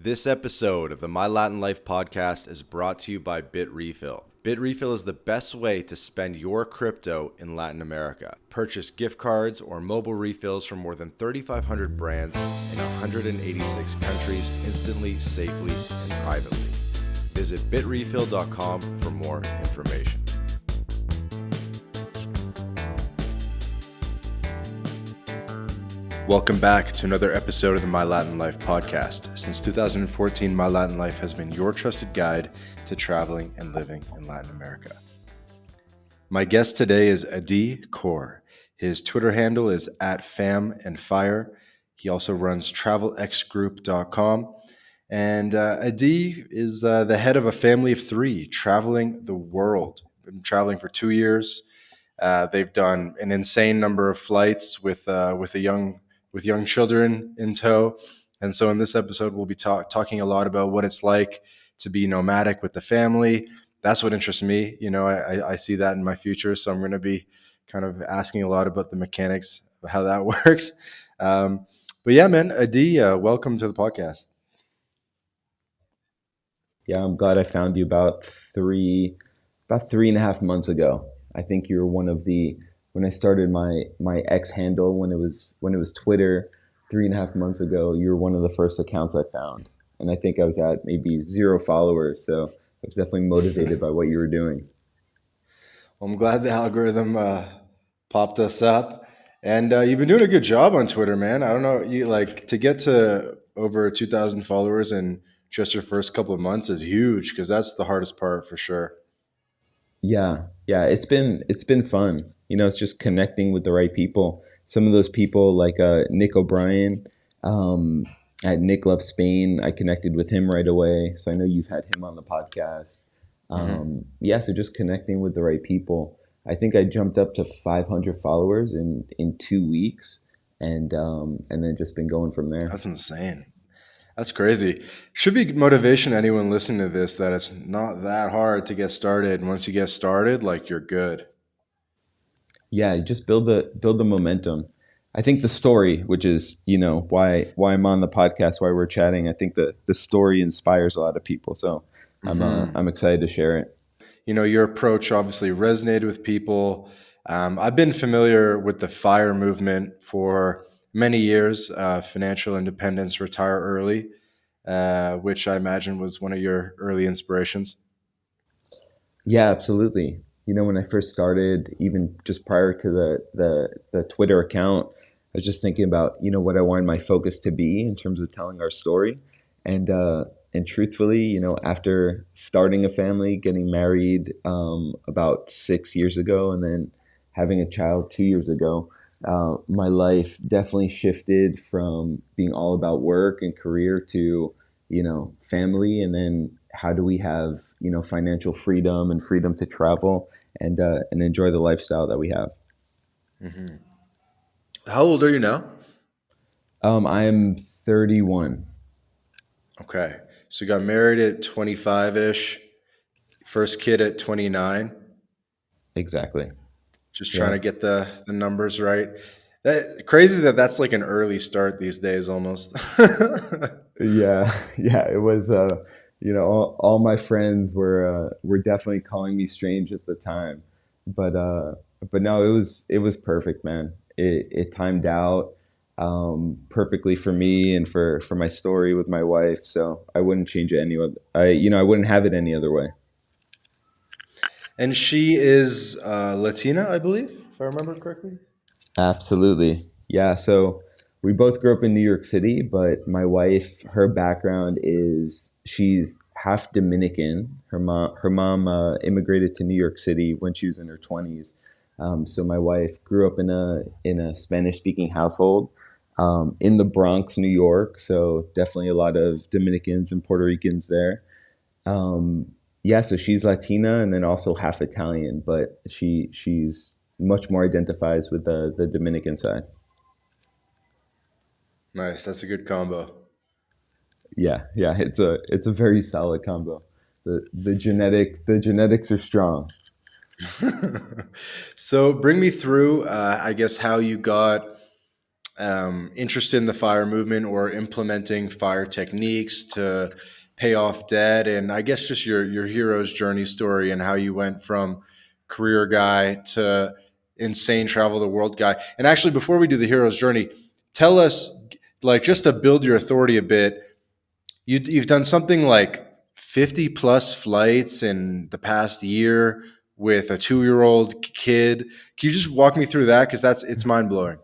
This episode of the My Latin Life podcast is brought to you by Bitrefill. Bitrefill is the best way to spend your crypto in Latin America. Purchase gift cards or mobile refills from more than 3,500 brands in 186 countries instantly, safely, and privately. Visit bitrefill.com for more information. Welcome back to another episode of the My Latin Life podcast. Since 2014, My Latin Life has been your trusted guide to traveling and living in Latin America. My guest today is Adi Kor. His Twitter handle is @famandfire. He also runs travelxgroup.com. And Adi is the head of a family of three traveling the world. Been traveling for 2 years. They've done an insane number of flights with young children in tow. And so in this episode, we'll be talking a lot about what it's like to be nomadic with the family. That's what interests me. You know, I see that in my future. So I'm going to be kind of asking a lot about the mechanics of how that works. But yeah, man, Adi, welcome to the podcast. Yeah, I'm glad I found you about 3.5 months ago. I think you were one of the when I started my X handle when it was Twitter 3.5 months ago. You were one of the first accounts I found, and I think I was at maybe 0 followers. So I was definitely motivated by what you were doing. Well, I'm glad the algorithm popped us up, and you've been doing a good job on Twitter, man. I don't know, you like to get to over 2,000 followers in just your first couple of months is huge because that's the hardest part for sure. Yeah, it's been fun. It's just connecting with the right people. Some of those people, like Nick O'Brien, um, at Nick Love Spain, I connected with him right away. So I know you've had him on the podcast. Hmm. Yeah, so just connecting with the right people. I think I jumped up to 500 followers in 2 weeks, and then just been going from there. That's insane. That's crazy. Should be motivation to anyone listening to this that it's not that hard to get started. And once you get started, like you're good. Yeah, just build the momentum. I think the story, which is why I'm on the podcast, why we're chatting. I think the story inspires a lot of people, so I'm Hmm. excited to share it. You know, your approach obviously resonated with people. I've been familiar with the FIRE movement for many years, financial independence, retire early, which I imagine was one of your early inspirations. Yeah, absolutely. When I first started, even just prior to the Twitter account, I was just thinking about what I wanted my focus to be in terms of telling our story, and truthfully, after starting a family, getting married about 6 years ago, and then having a child 2 years ago, my life definitely shifted from being all about work and career to family, and then how do we have financial freedom and freedom to travel and enjoy the lifestyle that we have. Hmm. How old are you now? I'm 31. Okay. So you got married at 25 ish, first kid at 29. Exactly. Just trying Yeah. to get the numbers right. Crazy that that's like an early start these days almost. Yeah. Yeah. It was. All my friends were definitely calling me strange at the time, but but no, it was perfect, man. It timed out perfectly for me and for my story with my wife. So I wouldn't change it any other. I wouldn't have it any other way. And she is Latina, I believe, if I remember correctly. Absolutely. Yeah. So we both grew up in New York City, but my wife, her background is she's half Dominican. Her mom immigrated to New York City when she was in her 20s. So my wife grew up in a Spanish speaking household in the Bronx, New York. So definitely a lot of Dominicans and Puerto Ricans there. Yeah, so she's Latina and then also half Italian, but she's much more identifies with the Dominican side. Nice. That's a good combo. Yeah, it's a very solid combo. The genetics are strong. So bring me through, I guess, how you got interested in the fire movement or implementing fire techniques to pay off debt, and I guess just your hero's journey story and how you went from career guy to insane travel the world guy. And actually, before we do the hero's journey, tell us, like, just to build your authority a bit, you've done something like 50 plus flights in the past year with a 2 year old kid. Can you just walk me through that? Because it's mind blowing.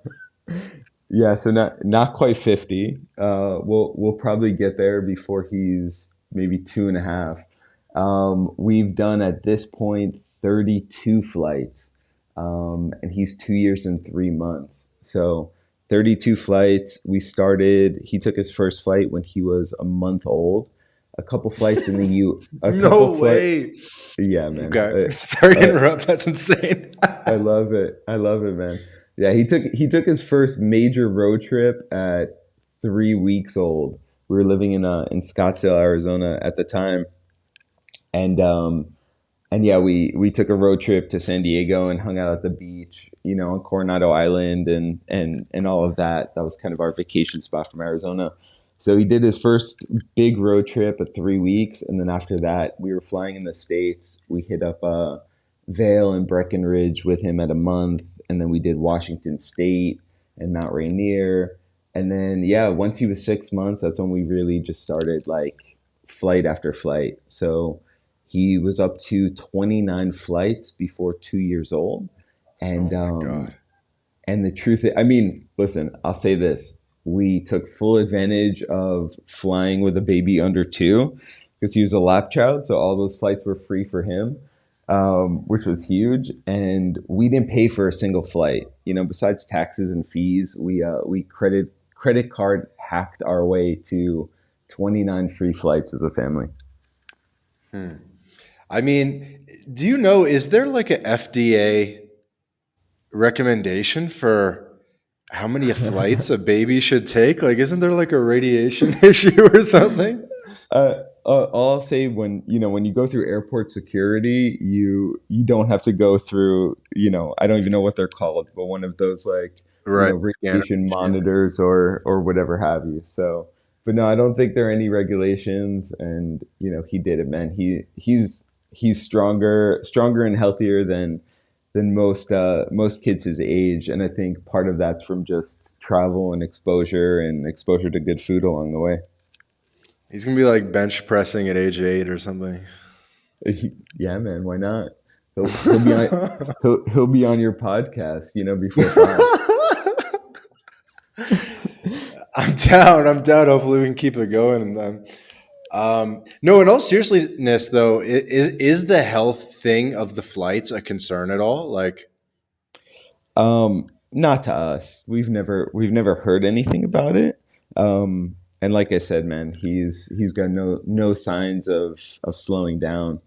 Yeah, so not quite 50. We'll probably get there before he's maybe 2.5. We've done at this point 32 flights, and he's 2 years and 3 months. So 32 flights. He took his first flight when he was a month old. A couple flights in the a couple No flight. way. Yeah, man. Okay. Sorry to interrupt. That's insane. I love it. I love it, man. Yeah, he took his first major road trip at 3 weeks old. We were living in Scottsdale, Arizona at the time, and yeah, we took a road trip to San Diego and hung out at the beach, on Coronado Island and all of that. That was kind of our vacation spot from Arizona. So he did his first big road trip at 3 weeks, and then after that, we were flying in the States. We hit up Vail and Breckenridge with him at a month, and then we did Washington State and Mount Rainier, and then yeah, once he was 6 months, that's when we really just started like flight after flight. So he was up to 29 flights before 2 years old, Oh and my God. the truth is, I mean, listen, I'll say this. We took full advantage of flying with a baby under two because he was a lap child. So all those flights were free for him, which was huge. And we didn't pay for a single flight. Besides taxes and fees, we credit card hacked our way to 29 free flights as a family. I mean, do you know, is there like a FDA recommendation for how many flights a baby should take? Like, isn't there like a radiation issue or something? All I'll say, when you go through airport security, you don't have to go through, I don't even know what they're called, but one of those, like, Right. Scanner. radiation Yeah. monitors or whatever have you. So, but no, I don't think there are any regulations. And he did it, man. He's stronger and healthier than most kids his age, and I think part of that's from just travel and exposure to good food along the way. He's gonna be like bench pressing at age 8 or something. Yeah, man, why not? He'll be on he'll be on your podcast, before 5. I'm down. I'm down. Hopefully, we can keep it going. And then, no, in all seriousness, though, is the health thing of the flights a concern at all? Like, Not to us. We've never heard anything about it. And like I said, man, he's got no signs of slowing down.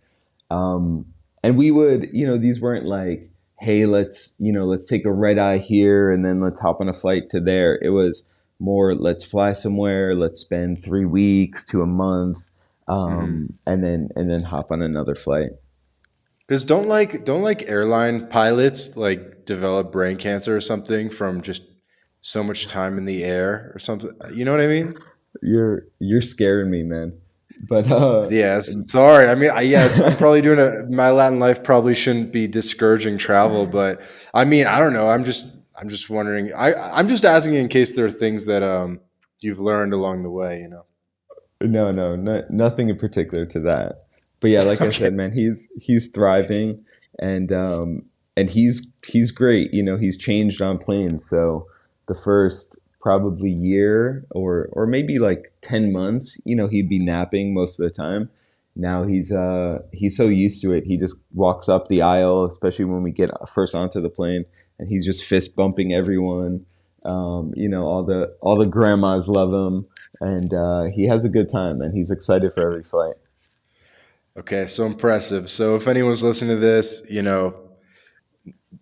Um, and we would, these weren't like, hey, let's take a red eye here and then let's hop on a flight to there. It was more, let's fly somewhere, let's spend 3 weeks to a month, and then hop on another flight. because don't like airline pilots like develop brain cancer or something from just so much time in the air or something? You know what I mean? You're scaring me, man. But Yes. Sorry. I mean, I'm probably doing my Latin life probably shouldn't be discouraging travel, but I mean, I don't know. I'm just wondering. I'm just asking in case there are things that you've learned along the way. no, nothing in particular to that. But yeah, like I Okay. said, man, he's thriving, and he's great. He's changed on planes. So the first probably year or maybe like 10 months, he'd be napping most of the time. Now he's so used to it. He just walks up the aisle, especially when we get first onto the plane, and he's just fist bumping everyone. All the grandmas love him, and he has a good time, and he's excited for every flight. Okay. So impressive. So if anyone's listening to this,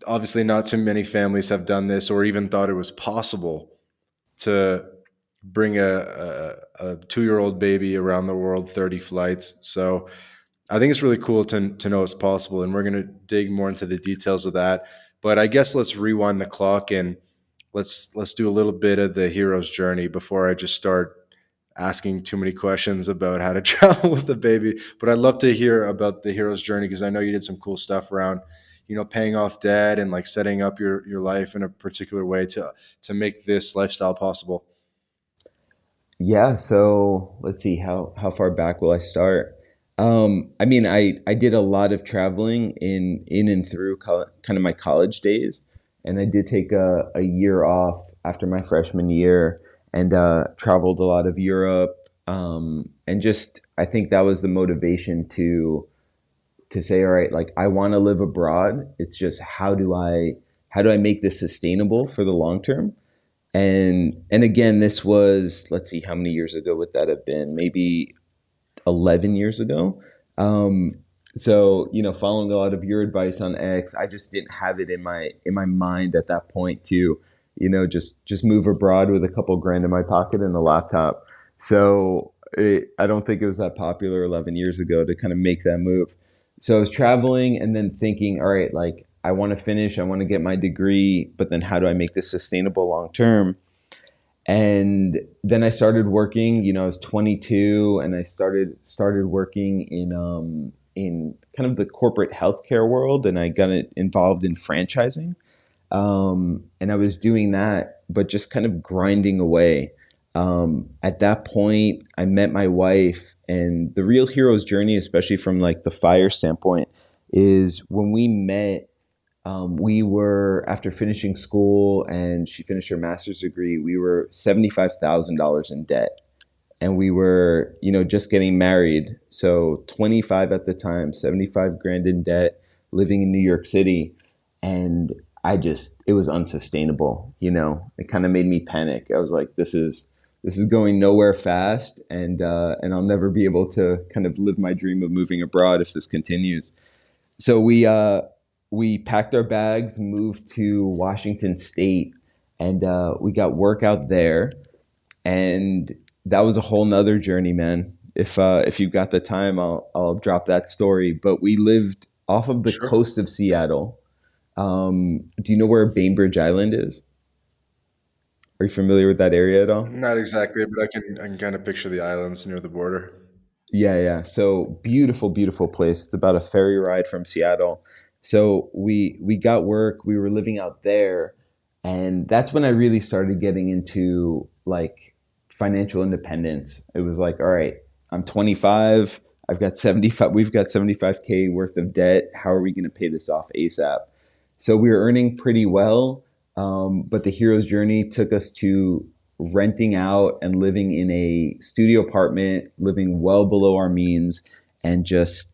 obviously not too many families have done this or even thought it was possible to bring a 2 year old baby around the world 30 flights. So I think it's really cool to know it's possible. And we're going to dig more into the details of that. But I guess let's rewind the clock and let's do a little bit of the hero's journey before I just start asking too many questions about how to travel with a baby. But I'd love to hear about the hero's journey because I know you did some cool stuff around, paying off debt and like setting up your life in a particular way to make this lifestyle possible. Yeah, so let's see how far back will I start? I mean, I did a lot of traveling in and through kind of my college days, and I did take a year off after my freshman year and traveled a lot of Europe. And just I think that was the motivation to say, all right, like I want to live abroad. It's just how do I make this sustainable for the long term? And again, this was, let's see, how many years ago would that have been? Maybe 11 years ago. Um, so, following a lot of your advice on X, I just didn't have it in my mind at that point to, just move abroad with a couple grand in my pocket and a laptop. So I don't think it was that popular 11 years ago to kind of make that move. So I was traveling and then thinking, all right, like I want to finish, I want to get my degree, but then how do I make this sustainable long term? And then I started working. I was 22, and I started working in kind of the corporate healthcare world, and I got involved in franchising. And I was doing that, but just kind of grinding away. At that point, I met my wife, and the real hero's journey, especially from like the fire standpoint, is when we met. We were, after finishing school and she finished her master's degree, we were $75,000 in debt. And we were, just getting married. So 25 at the time, 75 grand in debt, living in New York City. And it was unsustainable. It kind of made me panic. I was like, this is going nowhere fast. And I'll never be able to kind of live my dream of moving abroad if this continues. So we packed our bags, moved to Washington State, and we got work out there. And that was a whole nother journey, man. If you've got the time, I'll drop that story. But we lived off of the Sure. coast of Seattle. Do you know where Bainbridge Island is? Are you familiar with that area at all? Not exactly, but I can kind of picture the islands near the border. Yeah, yeah. So beautiful, beautiful place. It's about a ferry ride from Seattle. So we got work. We were living out there, and that's when I really started getting into like financial independence. It was like, all right, I'm 25. I've got 75. We've got 75K worth of debt. How are we going to pay this off ASAP? So we were earning pretty well, but the hero's journey took us to renting out and living in a studio apartment, living well below our means, and just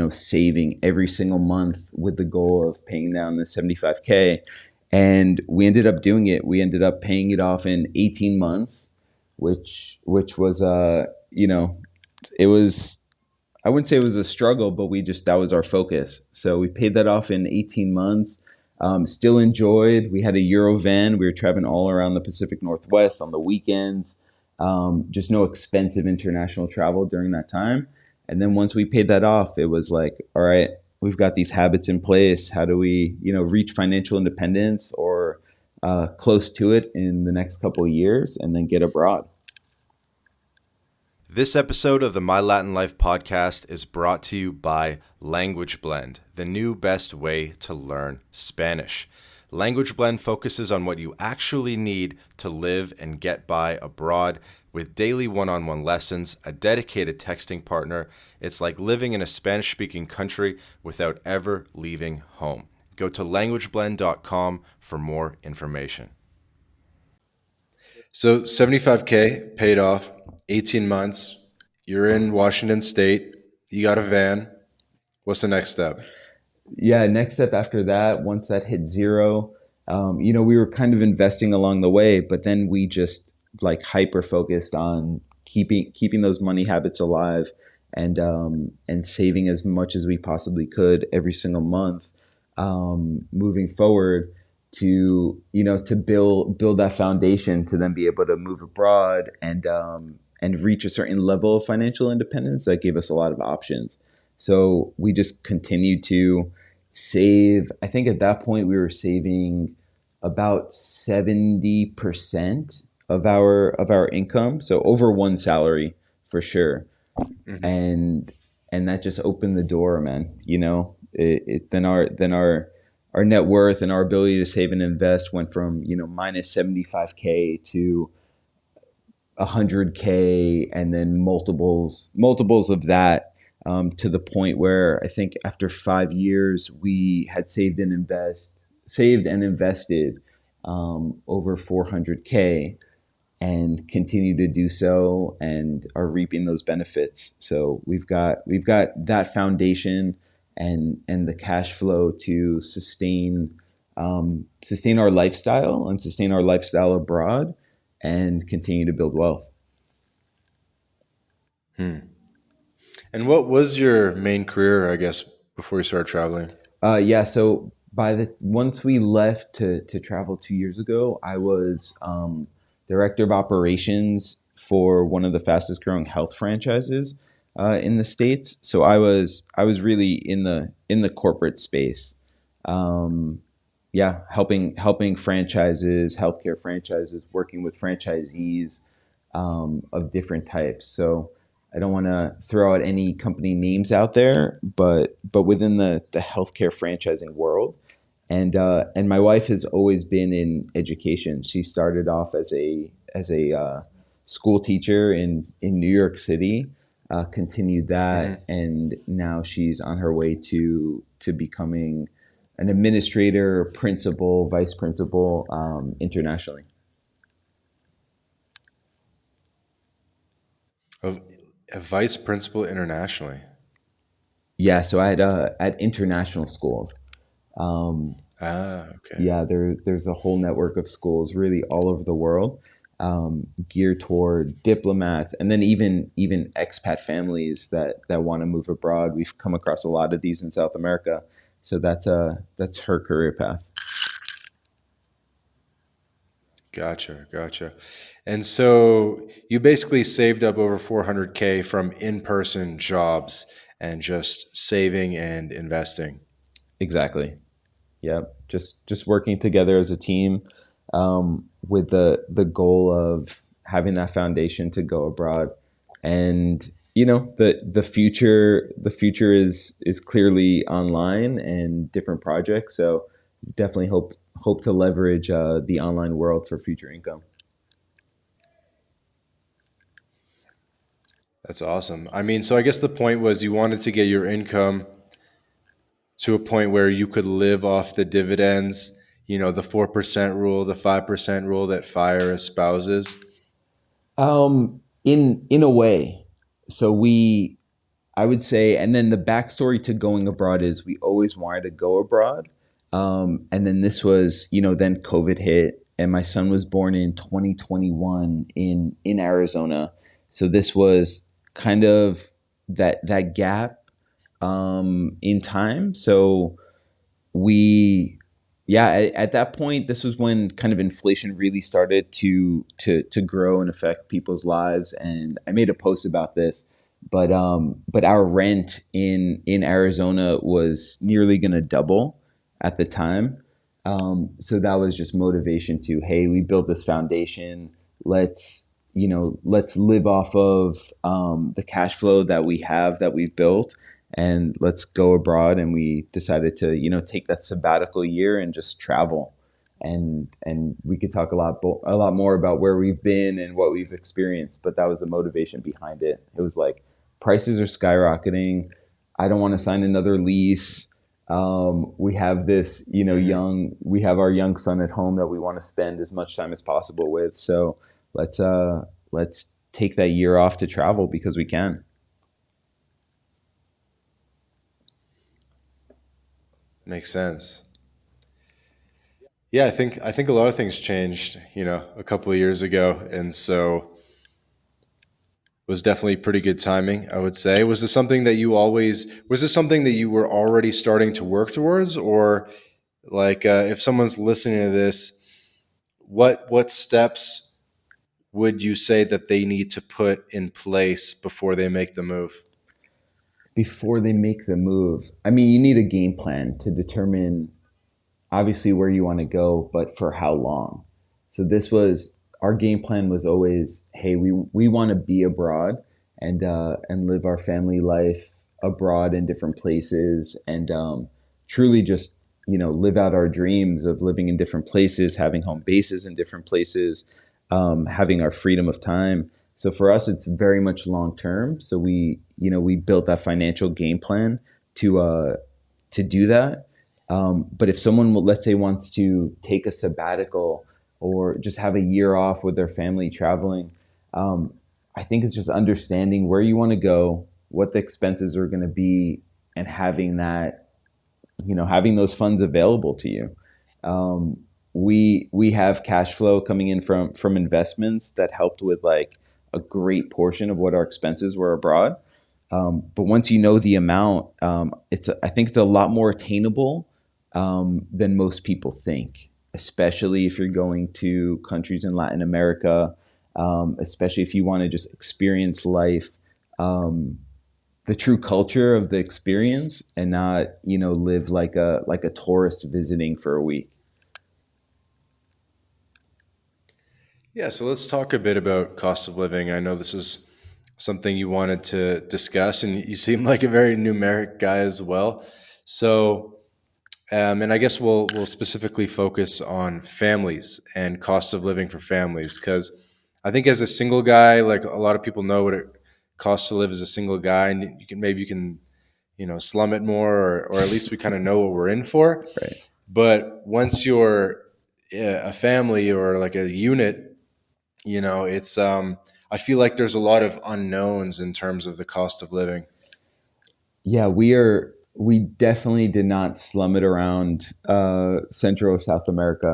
saving every single month with the goal of paying down the 75K. And we ended up doing it. We ended up paying it off in 18 months, which was it was, I wouldn't say it was a struggle, but that was our focus. So we paid that off in 18 months. Still enjoyed. We had a Euro van. We were traveling all around the Pacific Northwest on the weekends. Just no expensive international travel during that time. And then once we paid that off, it was like, all right, we've got these habits in place. How do we, reach financial independence or close to it in the next couple of years, and then get abroad? This episode of the My Latin Life podcast is brought to you by Language Blend, the new best way to learn Spanish. Language Blend focuses on what you actually need to live and get by abroad with daily one-on-one lessons, a dedicated texting partner. It's like living in a Spanish-speaking country without ever leaving home. Go to languageblend.com for more information. So 75K paid off, 18 months. You're in Washington State. You got a van. What's the next step? Yeah, next step after that, once that hit zero, we were kind of investing along the way, but then we just like hyper focused on keeping those money habits alive, and saving as much as we possibly could every single month, moving forward to build that foundation to then be able to move abroad and reach a certain level of financial independence that gave us a lot of options. So we just continued to save. I think at that point we were saving about 70% of our income, so over one salary for sure. Hmm. And that just opened the door, man. Then our net worth and our ability to save and invest went from minus 75K to 100K, and then multiples of that, to the point where I think after 5 years we had saved and invested over 400K, and continue to do so, and are reaping those benefits. So we've got that foundation and the cash flow to sustain our lifestyle and sustain our lifestyle abroad, and continue to build wealth. Hmm. And what was your main career, I guess, before you started traveling? Yeah. So by the once we left to travel 2 years ago, I was director of operations for one of the fastest growing health franchises in the states. So I was really in the corporate space. Um, yeah, helping franchises, healthcare franchises, working with franchisees of different types. So I don't want to throw out any company names out there, but within the healthcare franchising world, and my wife has always been in education. She started off as a school teacher in New York City, continued that, Hmm. and now she's on her way to becoming an administrator, principal, vice principal, internationally. Of a vice principal internationally. Yeah, so I had at international schools. Um, Ah, okay. yeah, there's a whole network of schools really all over the world, geared toward diplomats, and then even expat families that want to move abroad. We've come across a lot of these in South America, so that's her career path. Gotcha, gotcha. And so you basically saved up over 400K from in-person jobs and just saving and investing. Exactly. Yeah, just working together as a team, with the goal of having that foundation to go abroad. And the future is clearly online and different projects. So definitely hope to leverage the online world for future income. That's awesome. I mean, so I guess the point was you wanted to get your income to a point where you could live off the dividends, the 4% rule, the 5% rule that FIRE espouses. In a way, so I would say, and then the backstory to going abroad is we always wanted to go abroad. And then this was, then COVID hit, and my son was born in 2021 in Arizona. So this was kind of that gap in time. So we yeah, at that point, this was when kind of inflation really started to grow and affect people's lives. And I made a post about this, but our rent in Arizona was nearly going to double at the time. So that was just motivation to, hey, we built this foundation. Let's live off of the cash flow that we have, that we've built, and let's go abroad. And we decided to take that sabbatical year and just travel. And we could talk a lot more about where we've been and what we've experienced, but that was the motivation behind it. It was like, prices are skyrocketing. I don't want to sign another lease. We have this, Hmm. we have our young son at home that we want to spend as much time as possible with. So let's take that year off to travel because we can. Makes sense. Yeah, I think a lot of things changed, a couple of years ago, and so it was definitely pretty good timing, I would say. Was this something that you were already starting to work towards, or like if someone's listening to this, what steps would you say that they need to put in place before they make the move? Before they make the move, I mean, you need a game plan to determine obviously where you want to go, but for how long. So this was our game plan was always, hey, we want to be abroad and live our family life abroad in different places and truly just live out our dreams of living in different places, having home bases in different places, having our freedom of time. So for us, it's very much long term. So we built that financial game plan to do that. But if someone, let's say, wants to take a sabbatical or just have a year off with their family traveling, um, I think it's just understanding where you want to go, what the expenses are going to be, and having that, having those funds available to you. We have cash flow coming in from investments that helped with like a great portion of what our expenses were abroad. But once you know the amount, I think it's a lot more attainable than most people think, especially if you're going to countries in Latin America, especially if you want to just experience life, the true culture of the experience, and not live like a tourist visiting for a week. Yeah, so let's talk a bit about cost of living. I know this is something you wanted to discuss, and you seem like a very numeric guy as well. So, and I guess we'll specifically focus on families and cost of living for families, because I think as a single guy, like a lot of people know what it costs to live as a single guy, and you can slum it more, or at least we kind of know what we're in for. Right. But once you're a family or like a unit, it's I feel like there's a lot of unknowns in terms of the cost of living. Yeah, we definitely did not slum it around Central or South America.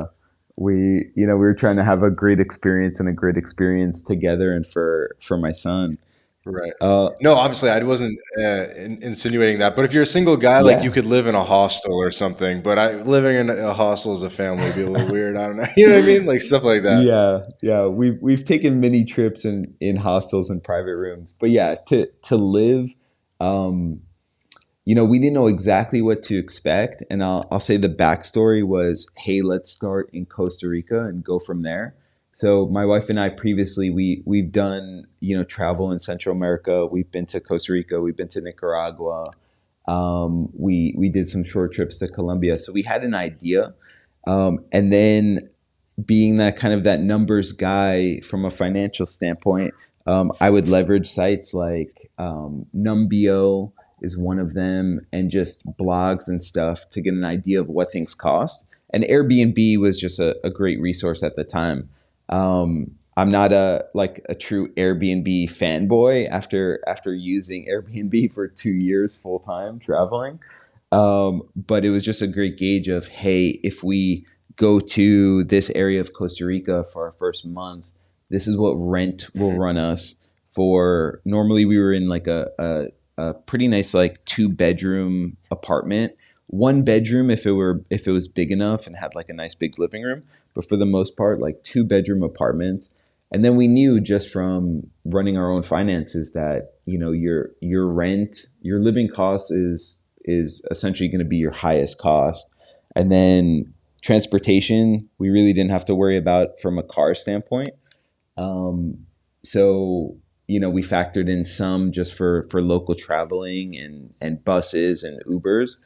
We were trying to have a great experience and a great experience together and for my son. Right. Uh, No, obviously, I wasn't insinuating that. But if you're a single guy, like you yeah, could live in a hostel or something. But living in a hostel as a family would be a little weird. I don't know. You know what I mean? Like stuff like that. yeah. We've taken many trips in hostels and private rooms, but yeah, to live, um, we didn't know exactly what to expect. And I'll say the backstory was, hey, let's start in Costa Rica and go from there. So my wife and I previously we've done travel in Central America. We've been to Costa Rica. We've been to Nicaragua. We did some short trips to Colombia. So we had an idea. And then being that kind of that numbers guy from a financial standpoint, I would leverage sites like Numbeo is one of them, and just blogs and stuff to get an idea of what things cost. And Airbnb was just a great resource at the time. I'm not a true Airbnb fanboy after using Airbnb for 2 years full time traveling. But it was just a great gauge of, hey, if we go to this area of Costa Rica for our first month, this is what rent will run us for. Normally, we were in like a pretty nice like 2 bedroom apartment, 1 bedroom if it was big enough and had like a nice big living room, but for the most part, like 2 bedroom apartments. And then we knew just from running our own finances that your rent, your living cost is essentially going to be your highest cost. And then transportation, we really didn't have to worry about from a car standpoint. So we factored in some just for local traveling and buses and Ubers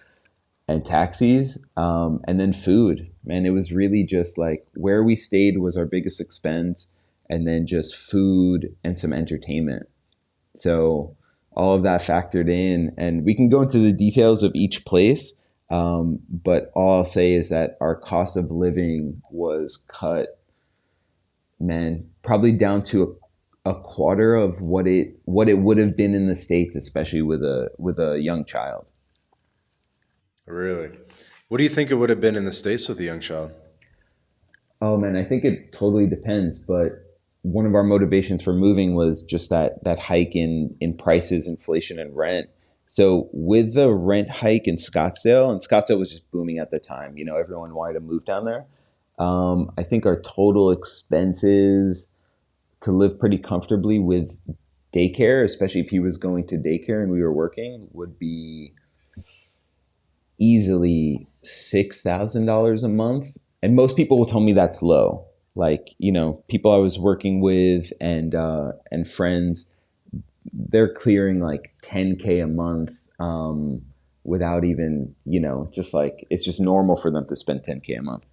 and taxis, and then food. Man, it was really just like where we stayed was our biggest expense, and then just food and some entertainment. So all of that factored in, and we can go into the details of each place. But all I'll say is that our cost of living was cut, man, probably down to a quarter of what it would have been in the States, especially with a young child. Really. What do you think it would have been in the States with a young child? Oh man, I think it totally depends, but one of our motivations for moving was just that hike in prices, inflation, and rent. So with the rent hike in Scottsdale, and Scottsdale was just booming at the time, everyone wanted to move down there. I think our total expenses to live pretty comfortably with daycare, especially if he was going to daycare and we were working, would be easily $6,000 a month. And most people will tell me that's low. Like, people I was working with and friends, they're clearing like 10K a month, without even, just like it's just normal for them to spend 10K a month.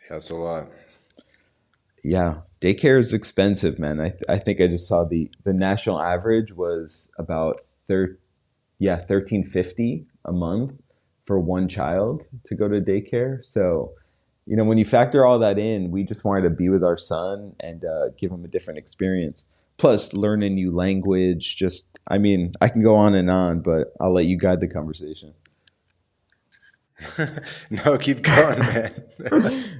Yeah, that's a lot. Yeah, daycare is expensive, man. I think I just saw the national average was about 1350 a month for one child to go to daycare. So, when you factor all that in, we just wanted to be with our son and give him a different experience. Plus, learn a new language. Just, I mean, I can go on and on, but I'll let you guide the conversation. No, keep going, man.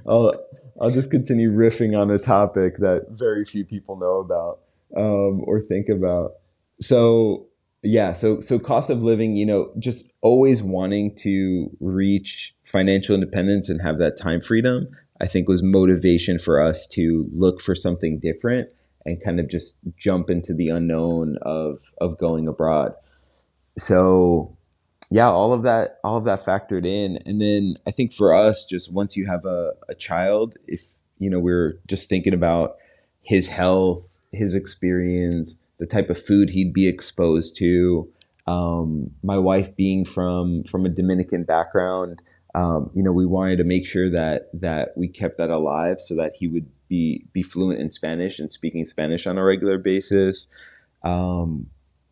I'll I'll just continue riffing on a topic that very few people know about, or think about. So yeah, so cost of living, just always wanting to reach financial independence and have that time freedom, I think was motivation for us to look for something different and kind of just jump into the unknown of going abroad. So yeah, all of that factored in. And then I think for us, just once you have a child, if we're just thinking about his health, his experience, the type of food he'd be exposed to, my wife being from a Dominican background, we wanted to make sure that we kept that alive so that he would be fluent in Spanish and speaking Spanish on a regular basis. um,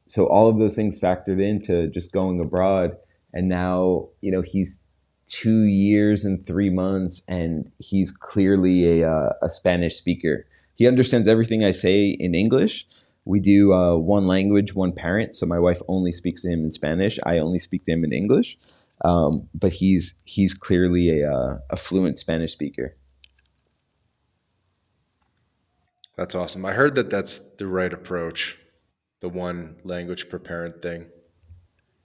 so all of those things factored into just going abroad. And now, he's 2 years and 3 months, and he's clearly a Spanish speaker. He understands everything I say in English. We do one language, one parent. So my wife only speaks to him in Spanish. I only speak to him in English. But he's clearly a fluent Spanish speaker. That's awesome. I heard that that's the right approach, the one language per parent thing.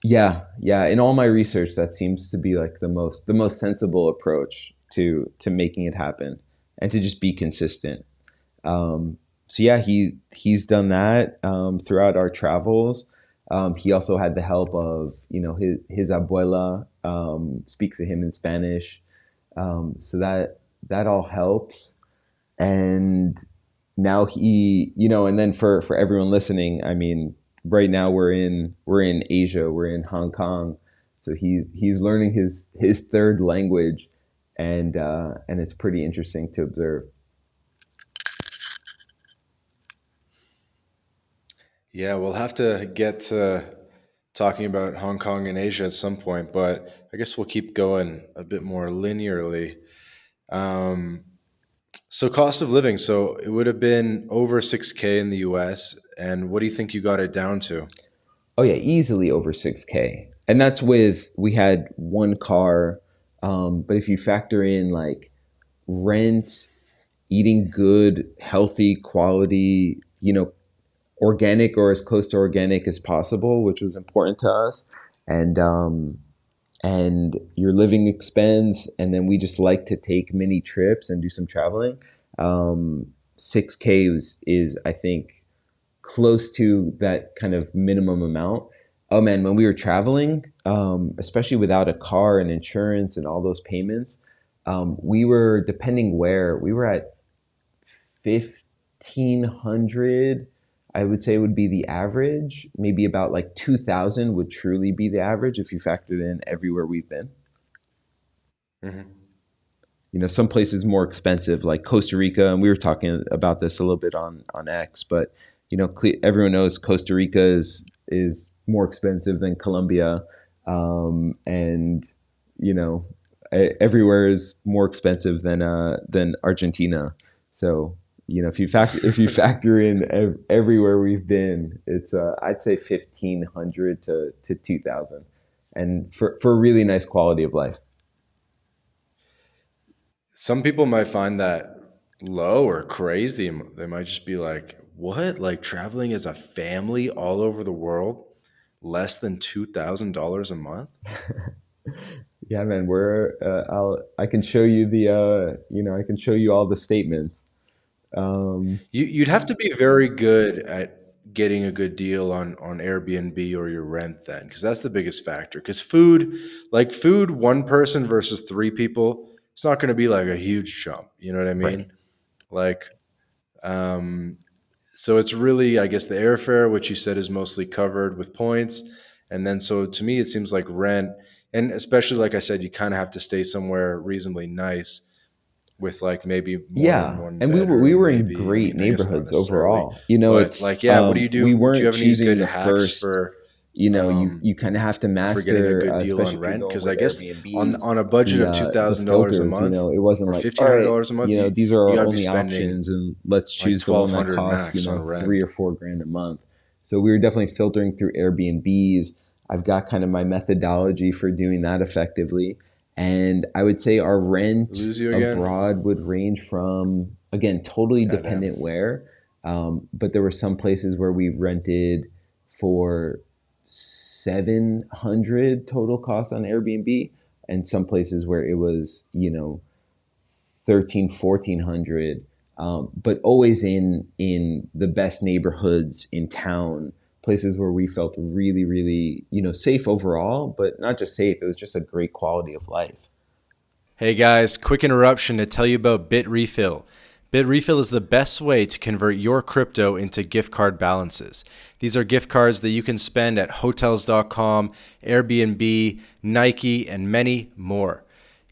Yeah, yeah. In all my research, that seems to be like the most sensible approach to making it happen and to just be consistent. So yeah, he's done that throughout our travels. He also had the help of his abuela, speaks to him in Spanish, so that all helps. And now and then for everyone listening, I mean, right now we're in Asia, we're in Hong Kong, so he's learning his third language, and it's pretty interesting to observe. Yeah, we'll have to get to talking about Hong Kong and Asia at some point, but I guess we'll keep going a bit more linearly. Um, so, cost of living. So, it would have been over 6K in the US. And what do you think you got it down to? Oh yeah, easily over 6K, and that's with we had one car, but if you factor in like rent, eating good, healthy, quality, organic or as close to organic as possible, which was important to us, and your living expense, and then we just like to take mini trips and do some traveling. 6K is I think close to that kind of minimum amount. Oh man, when we were traveling, especially without a car and insurance and all those payments, we were, depending where we were at, 1,500, I would say, would be the average. Maybe about like 2,000 would truly be the average if you factored in everywhere we've been. Hmm. Some places more expensive, like Costa Rica, and we were talking about this a little bit on X. But everyone knows Costa Rica is more expensive than Colombia, and you know, everywhere is more expensive than Argentina. So if you factor in everywhere we've been, it's I'd say 1,500 to 2,000, and for a really nice quality of life. Some people might find that low or crazy. They might just be like, what? Like traveling as a family all over the world, less than $2,000 a month? Yeah, man, I can show you I can show you all the statements. Um, You'd have to be very good at getting a good deal on Airbnb or your rent then? Because that's the biggest factor. Because food, like food, one person versus three people, it's not going to be like a huge jump. You know what I Right. mean? Like, um, so it's really, I guess, the airfare, which you said is mostly covered with points. And then, so to me, it seems like rent, and especially like I said, you kind of have to stay somewhere reasonably nice with like maybe more than Yeah, one and we bedroom. were in Maybe, I great mean, I guess not neighborhoods necessarily, overall. You know, but it's like, yeah, what do you we do? Do you weren't have any choosing good the hacks first. for You know, you kind of have to getting a master, good deal on especially if you're rent? going Because with I guess Airbnbs, on a budget of two the thousand dollars a filters. You month know, it wasn't or like, all right, $1,500 a month, you know, these are you our got to be only spending options, and let's like choose the one that 1,200 costs, you max on know, rent. 3 or 4 grand a month. So we were definitely filtering through Airbnbs. I've got kind of my methodology for doing that effectively. And I would say our rent Lose you again? abroad would range from, again, totally Goddamn. dependent where, but there were some places where we rented for 700 total costs on Airbnb, and some places where it was, you know, 13, 1400, but always in the best neighborhoods in town, places where we felt really, really, you know, safe overall, but not just safe, it was just a great quality of life. Hey guys, quick interruption to tell you about Bitrefill. Bitrefill is the best way to convert your crypto into gift card balances. These are gift cards that you can spend at hotels.com, Airbnb, Nike, and many more.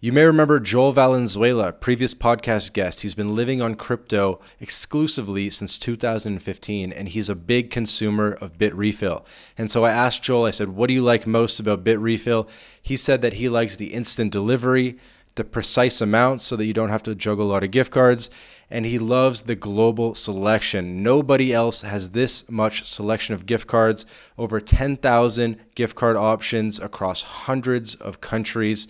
You may remember Joel Valenzuela, previous podcast guest. He's been living on crypto exclusively since 2015, and he's a big consumer of Bitrefill. And so I asked Joel, I said, what do you like most about Bitrefill? He said that he likes the instant delivery, the precise amounts so that you don't have to juggle a lot of gift cards, and he loves the global selection. Nobody else has this much selection of gift cards, over 10,000 gift card options across hundreds of countries.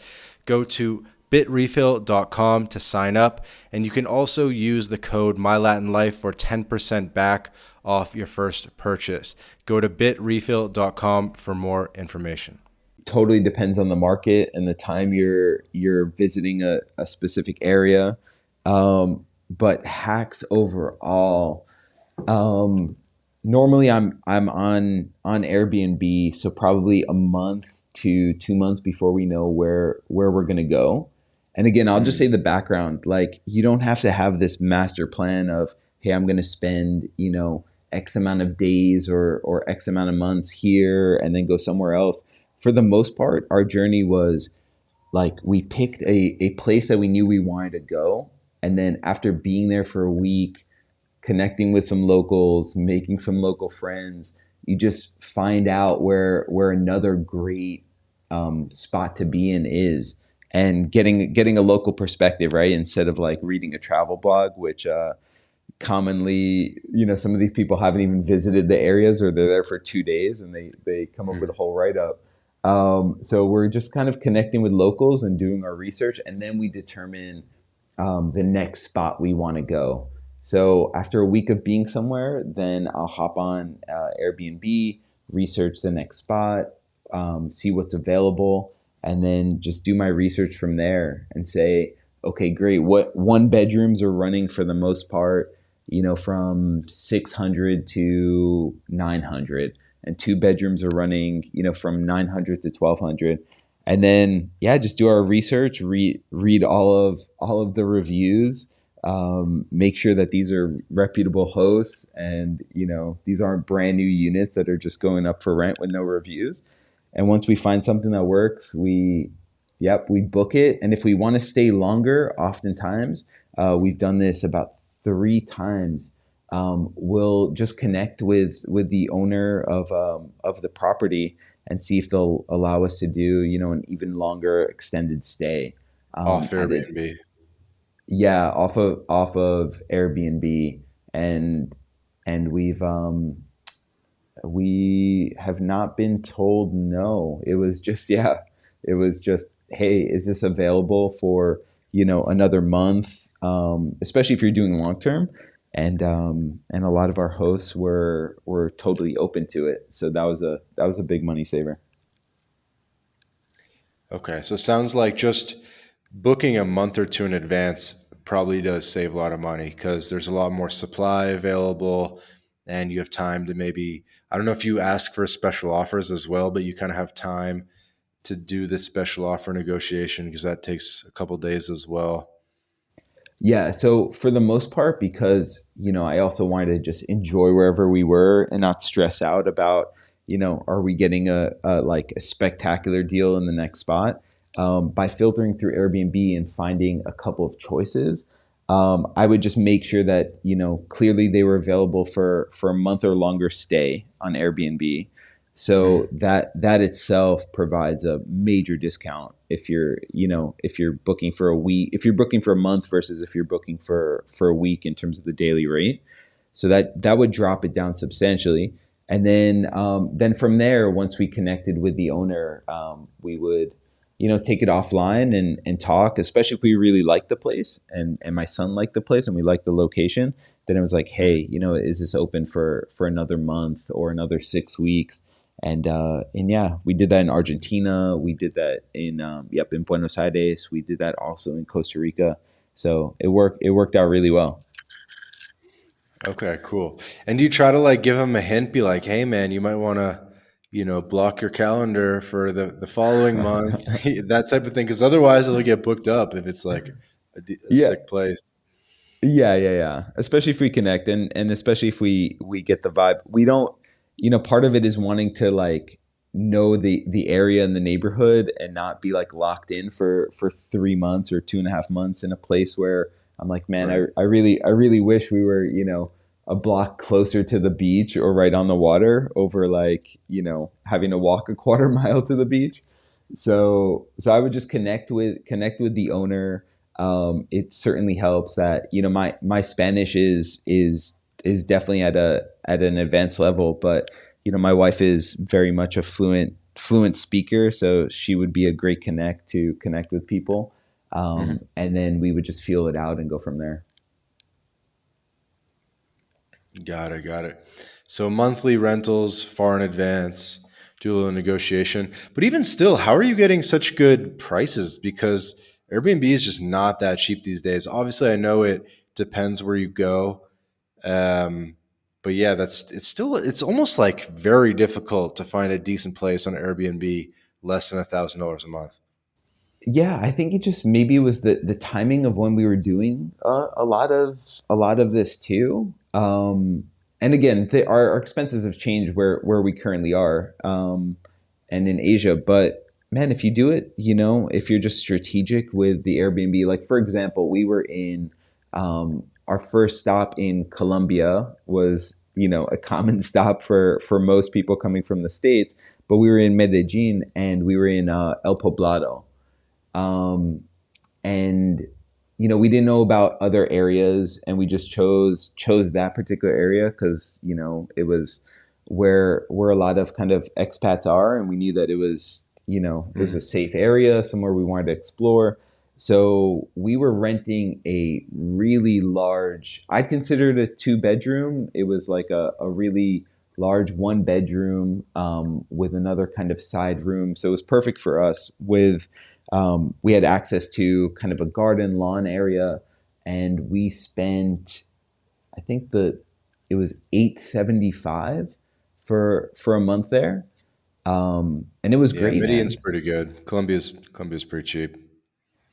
Go to bitrefill.com to sign up, and you can also use the code MyLatinLife for 10% back off your first purchase. Go to bitrefill.com for more information. Totally depends on the market and the time you're visiting a specific area. But hacks overall, um, normally I'm on Airbnb, so probably a month to 2 months before we know where we're gonna go. And again, I'll just say Mm. the background. Like, you don't have to have this master plan of, hey, I'm gonna spend, you know, X amount of days or X amount of months here and then go somewhere else. For the most part, our journey was like, we picked a place that we knew we wanted to go, and then after being there for a week, connecting with some locals, making some local friends, you just find out where another great spot to be in is, and getting a local perspective, right? Instead of like reading a travel blog, which commonly, you know, some of these people haven't even visited the areas, or they're there for 2 days and they come up with a Mm. whole write up. So we're just kind of connecting with locals and doing our research, and then we determine the next spot we want to go. So after a week of being somewhere, then I'll hop on Airbnb, research the next spot, see what's available, and then just do my research from there and say, okay, great. What one bedrooms are running for the most part, you know, from 600 to 900, and two bedrooms are running, you know, from 900 to 1200. And then, yeah, just do our research, read all of the reviews, make sure that these are reputable hosts, and, you know, these aren't brand new units that are just going up for rent with no reviews. And once we find something that works, we book it. And if we want to stay longer, oftentimes we've done this about 3 times. We'll just connect with the owner of the property and see if they'll allow us to do, you know, an even longer extended stay Off at it. Airbnb. Yeah, off of Airbnb. And we have not been told no. It was just, yeah, it was just, hey, is this available for, you know, another month? Especially if you're doing long term. And a lot of our hosts were totally open to it. So that was a big money saver. Okay, so it sounds like just booking a month or two in advance probably does save a lot of money because there's a lot more supply available, and you have time to maybe, I don't know if you ask for special offers as well, but you kind of have time to do this special offer negotiation because that takes a couple days as well. Yeah, so for the most part, because I also wanted to just enjoy wherever we were and not stress out about, are we getting a like a spectacular deal in the next spot? By filtering through Airbnb and finding a couple of choices, I would just make sure that clearly they were available for a month or longer stay on Airbnb. So Mm. that itself provides a major discount if you're booking for a week, if you're booking for a month versus if you're booking for a week in terms of the daily rate. So that would drop it down substantially. And then from there, once we connected with the owner, we would take it offline and talk, especially if we really liked the place and my son liked the place and we liked the location. Then it was like, hey, is this open for another month or another 6 weeks? And yeah, we did that in Argentina. We did that in Buenos Aires. We did that also in Costa Rica. So it worked out really well. Okay, cool. And do you try to like give them a hint, be like, hey man, you might want to, block your calendar for the following month, that type of thing. Because otherwise it'll get booked up if it's like a Yeah, sick place. yeah. Especially if we connect and especially if we get the vibe. We don't, part of it is wanting to like know the area and the neighborhood and not be like locked in for 3 months or 2.5 months in a place where I'm like, man, Right. I really wish we were, a block closer to the beach or right on the water over like, having to walk a quarter mile to the beach. So I would just connect with the owner. It certainly helps that my Spanish is definitely at an advanced level, but my wife is very much a fluent speaker, so she would be a great connect with people, Mhm. and then we would just feel it out and go from there. Got it. Got it. So monthly rentals far in advance, do a little negotiation. But even still, how are you getting such good prices? Because Airbnb is just not that cheap these days. Obviously, I know it depends where you go. Um, but yeah, it's almost like very difficult to find a decent place on Airbnb less than $1,000 a month. Yeah, I think it just maybe it was the timing of when we were doing a lot of this too. And again, our expenses have changed where we currently are, and in Asia. But man, if you do it, if you're just strategic with the Airbnb, like for example, we were in our first stop in Colombia was a common stop for most people coming from the States, but we were in Medellin and we were in El Poblado, um, and we didn't know about other areas, and we just chose that particular area because it was where a lot of kind of expats are, and we knew that it was a Mhm. safe area, somewhere we wanted to explore. So we were renting a really large. I'd consider it a 2 bedroom. It was like a really large 1 bedroom, with another kind of side room. So it was perfect for us. We had access to kind of a garden lawn area, and we spent, I think it was 875 for a month there, and it was Yeah, great, Medellin's man. pretty good. Colombia's pretty cheap.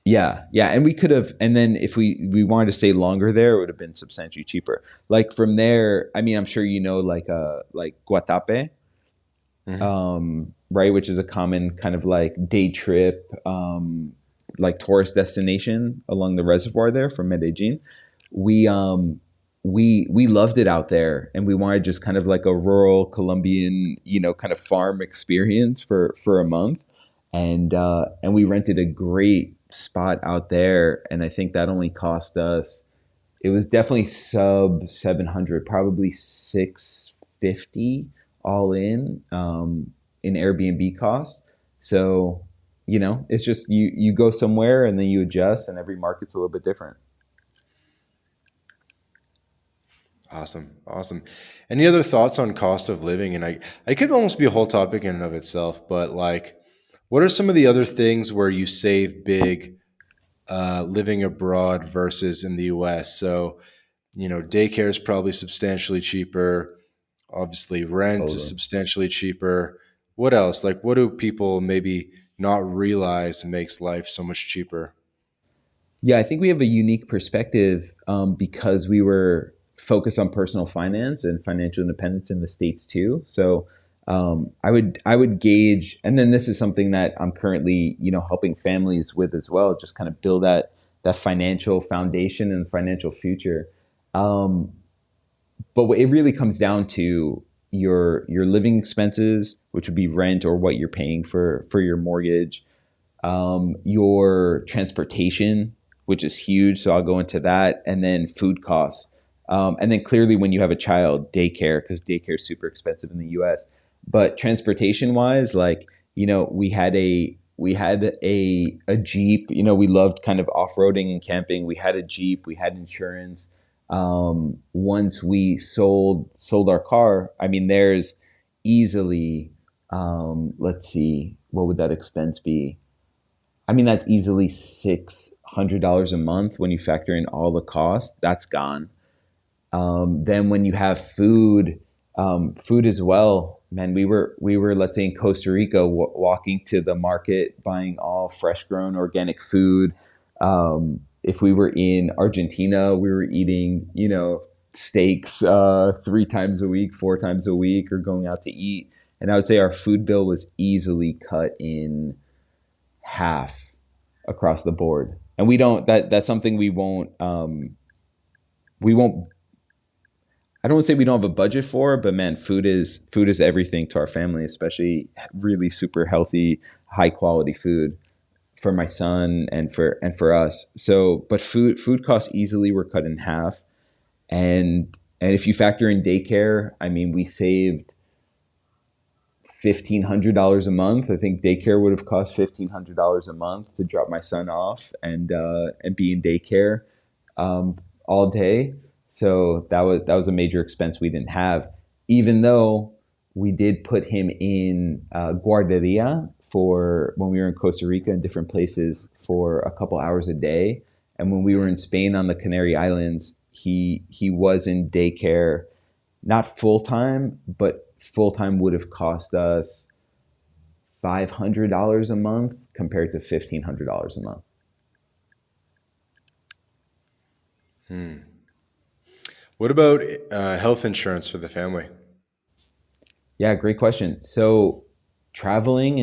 Yeah, and we could have, and then if we wanted to stay longer there, it would have been substantially cheaper. Like from there, I mean, I'm sure like Guatape, Mhm. right, which is a common kind of like day trip, like tourist destination along the reservoir there from Medellin. We we loved it out there, and we wanted just kind of like a rural Colombian, kind of farm experience for a month, and we rented a great spot out there, and I think that only cost us. It was definitely sub 700, probably 650 all in Airbnb costs. So, it's just you go somewhere and then you adjust, and every market's a little bit different. Awesome. Awesome. Any other thoughts on cost of living? And I could almost be a whole topic in and of itself, but like, what are some of the other things where you save big living abroad versus in the US? So, daycare is probably substantially cheaper. Obviously, rent is Totally. substantially cheaper. What else? Like, what do people maybe not realize makes life so much cheaper? Yeah, I think we have a unique perspective because we were focused on personal finance and financial independence in the States too. So I would gauge, and then this is something that I'm currently helping families with as well, just kind of build that financial foundation and financial future. Um, but what it really comes down to your living expenses, which would be rent or what you're paying for your mortgage, your transportation, which is huge. So I'll go into that, and then food costs, and then clearly when you have a child, daycare, because daycare is super expensive in the U.S. But transportation wise, like we had a Jeep. We loved kind of off roading and camping. We had a Jeep. We had insurance. Once we sold our car, I mean, there's easily let's see, what would that expense be? I mean, that's easily $600 a month when you factor in all the costs. That's gone. Then when you have food as well, man, we were let's say in Costa Rica, walking to the market, buying all fresh grown organic food. If we were in Argentina, we were eating steaks 3 times a week, 4 times a week, or going out to eat. And I would say our food bill was easily cut in half across the board. And we don't that's something we won't I don't want to say we don't have a budget for, but man, food is everything to our family, especially really super healthy, high quality food for my son and for us. So, but food costs easily were cut in half, and if you factor in daycare, I mean, we saved $1,500 a month. I think daycare would have cost $1,500 a month to drop my son off and be in daycare all day. So that was a major expense we didn't have, even though we did put him in guarderia for when we were in Costa Rica and different places for a couple hours a day. And when we were in Spain on the Canary Islands, he was in daycare, not full time, but full time would have cost us $500 a month compared to $1,500 a month. Hmm. What about health insurance for the family? Yeah, great question. So traveling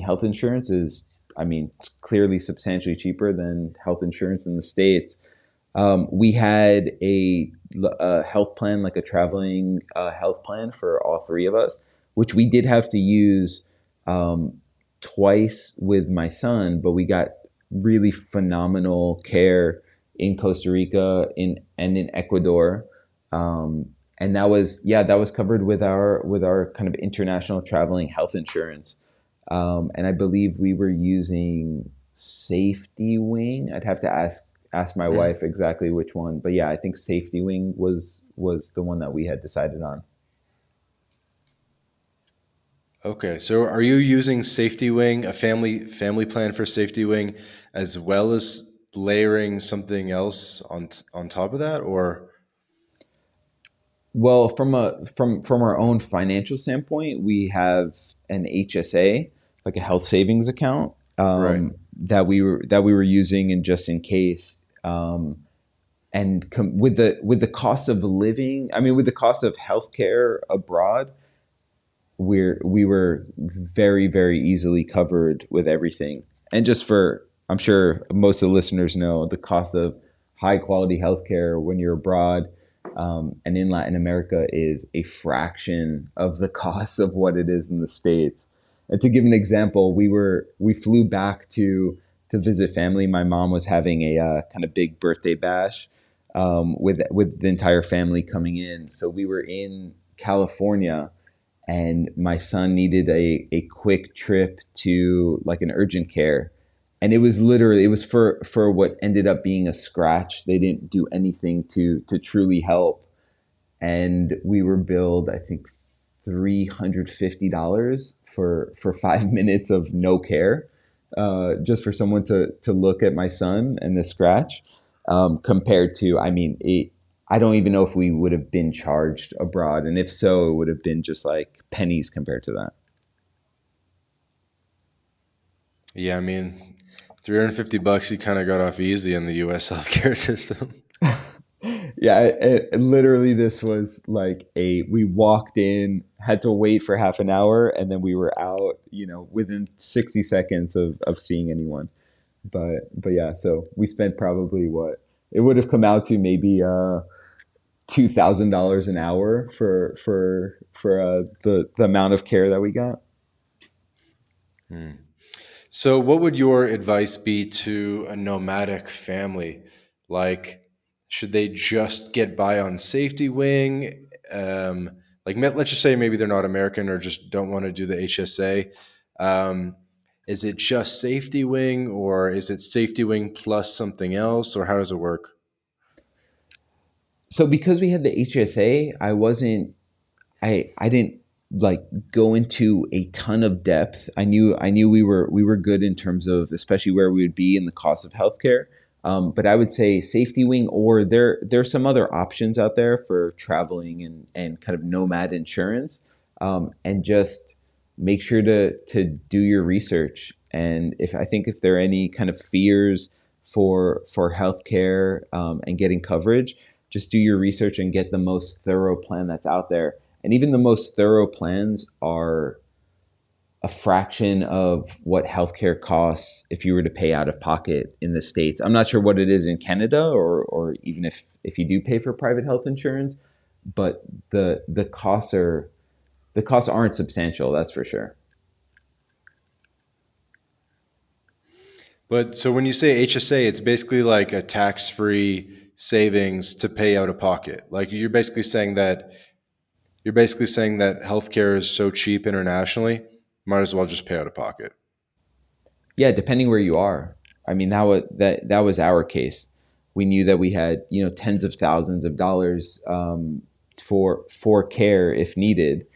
health insurance is, I mean, it's clearly substantially cheaper than health insurance in the States. We had a health plan, like a traveling health plan for all three of us, which we did have to use um, twice with my son, but we got really phenomenal care in Costa Rica and in Ecuador. And that was covered with our kind of international traveling health insurance. And I believe we were using Safety Wing. I'd have to ask my Hmm. wife exactly which one, but yeah, I think Safety Wing was the one that we had decided on. Okay, so are you using Safety Wing, a family plan for Safety Wing, as well as layering something else on top of that, or Well, from our own financial standpoint, we have an HSA, like a health savings account, right? that we were using, and just in case. And with the cost of living, I mean, with the cost of healthcare abroad, we were very, very easily covered with everything. And just for, I'm sure most of the listeners know, the cost of high quality healthcare when you're abroad, and in Latin America, is a fraction of the cost of what it is in the States. And to give an example, we flew back to visit family. My mom was having a kind of big birthday bash, with the entire family coming in. So we were in California, and my son needed a quick trip to like an urgent care, and it was for what ended up being a scratch. They didn't do anything to truly help, and we were billed, I think, $350 for 5 minutes of no care, just for someone to look at my son and the scratch, compared to, I mean, I don't even know if we would have been charged abroad, and if so, it would have been just like pennies compared to that. Yeah, I mean, $350, you kind of got off easy in the U.S. healthcare system. Yeah, literally, this was like we walked in, had to wait for half an hour, and then we were out, within 60 seconds of seeing anyone. But yeah, so we spent probably what it would have come out to, maybe $2,000 an hour for the amount of care that we got. Hmm. So, what would your advice be to a nomadic family? Like, should they just get by on safety wing? Let's just say maybe they're not American or just don't want to do the HSA. Um, is it just safety wing, or is it safety wing plus something else, or how does it work? So because we had the HSA, I didn't like go into a ton of depth. I knew we were good in terms of especially where we would be in the cost of healthcare. But I would say safety wing, or there's some other options out there for traveling and kind of nomad insurance, and just make sure to do your research. And if there are any kind of fears for healthcare, and getting coverage, just do your research and get the most thorough plan that's out there. And even the most thorough plans are a fraction of what healthcare costs if you were to pay out of pocket in the States. I'm not sure what it is in Canada, or even if you do pay for private health insurance, but the costs aren't substantial, that's for sure. But so when you say HSA, it's basically like a tax-free savings to pay out of pocket. Like you're basically saying that healthcare is so cheap internationally, might as well just pay out of pocket. Yeah, depending where you are. I mean, that was our case. We knew that we had tens of thousands of dollars, for care if needed,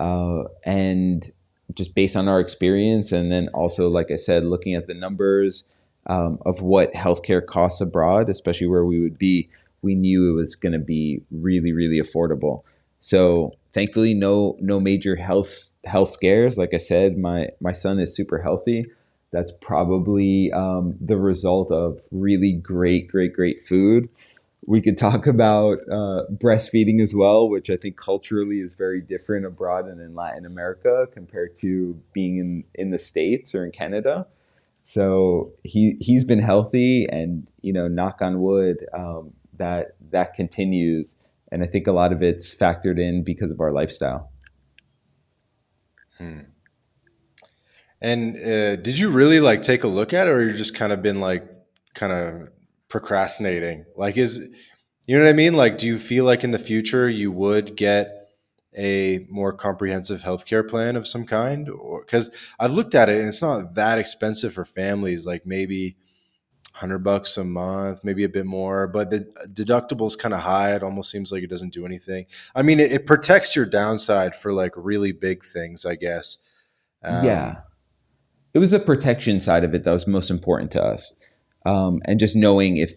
and just based on our experience, and then also, like I said, looking at the numbers, of what healthcare costs abroad, especially where we would be, we knew it was going to be really, really affordable. So thankfully, no major health scares. Like I said, my son is super healthy. That's probably, the result of really great food. We could talk about breastfeeding as well, which I think culturally is very different abroad and in Latin America compared to being in the States or in Canada. So he's been healthy, and knock on wood, that continues. And I think a lot of it's factored in because of our lifestyle. Hmm. And did you really like take a look at it, or you just kind of been like kind of procrastinating? You know what I mean? Like, do you feel like in the future you would get a more comprehensive healthcare plan of some kind? Or because I've looked at it and it's not that expensive for families, like maybe $100 a month, maybe a bit more, but the deductible's kind of high. It almost seems like it doesn't do anything. I mean, it protects your downside for like really big things, I guess. Um, Yeah, it was the protection side of it that was most important to us, and just knowing if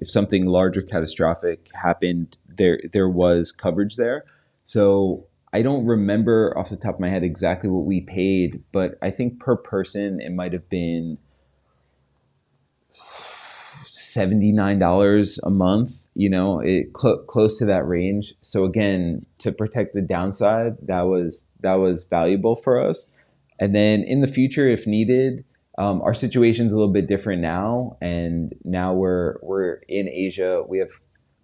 something large or catastrophic happened, there was coverage there. So I don't remember off the top of my head exactly what we paid, but I think per person it might have been $79 a month. Close to that range. So again, to protect the downside, that was valuable for us. And then in the future, if needed, our situation's a little bit different now, and now we're in Asia.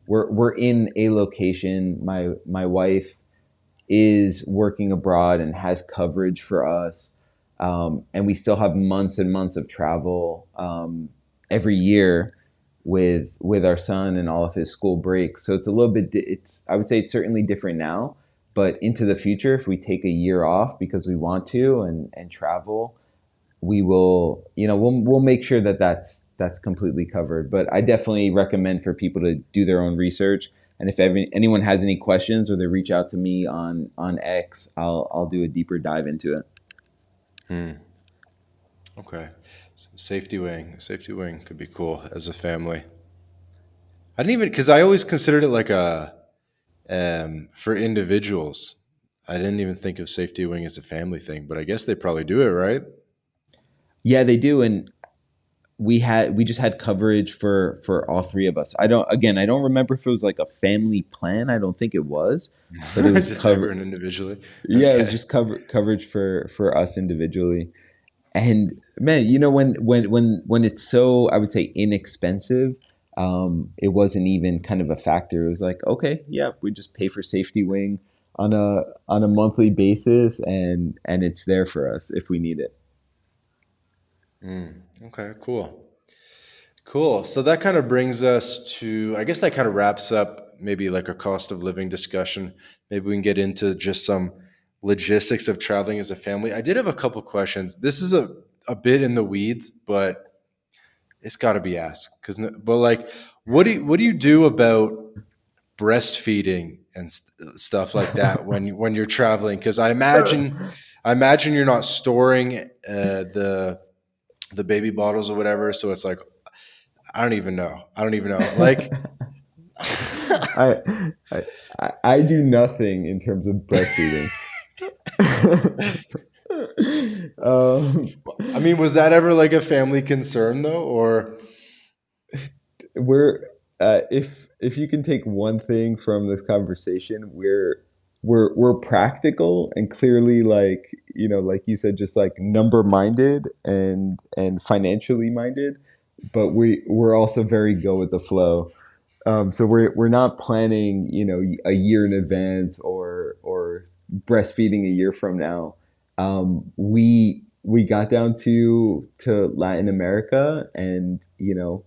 We're in a location. My wife is working abroad and has coverage for us, and we still have months and months of travel, every year with our son and all of his school breaks. So it's a little bit. It's I would say it's certainly different now, but into the future, if we take a year off because we want to and travel, we will, we'll make sure that that's completely covered. But I definitely recommend for people to do their own research. And if anyone has any questions, or they reach out to me on X, I'll do a deeper dive into it. hmm. Okay. Safety wing. Safety wing could be cool as a family. I didn't even because I always considered it like a for individuals. I didn't even think of safety wing as a family thing, but I guess they probably do it, right? Yeah, they do, and we just had coverage for all three of us. I don't remember if it was like a family plan. I don't think it was, but it was Just cover. everyone individually. Yeah, it was Okay. just coverage for us individually. And man, when it's so, I would say, inexpensive, it wasn't even kind of a factor. It was like, okay, yeah, we just pay for safety wing on a monthly basis, and it's there for us if we need it. Okay, cool. Cool. So that kind of brings us to, I guess that kind of wraps up maybe like a cost of living discussion. Maybe we can get into just some logistics of traveling as a family. I did have a couple questions. This is a bit in the weeds, but it's got to be asked because, but like, what do you do about breastfeeding and stuff like that when you're traveling? Because I imagine you're not storing the baby bottles or whatever. So it's like I don't even know. I don't even know. Like, I, I do nothing in terms of breastfeeding. um, I mean, was that ever like a family concern though, or we're if you can take one thing from this conversation, we're practical and clearly, like, like you said, just like number minded and financially minded, but we're also very go with the flow. So we're not planning, a year in advance or breastfeeding a year from now. We got down to Latin America, and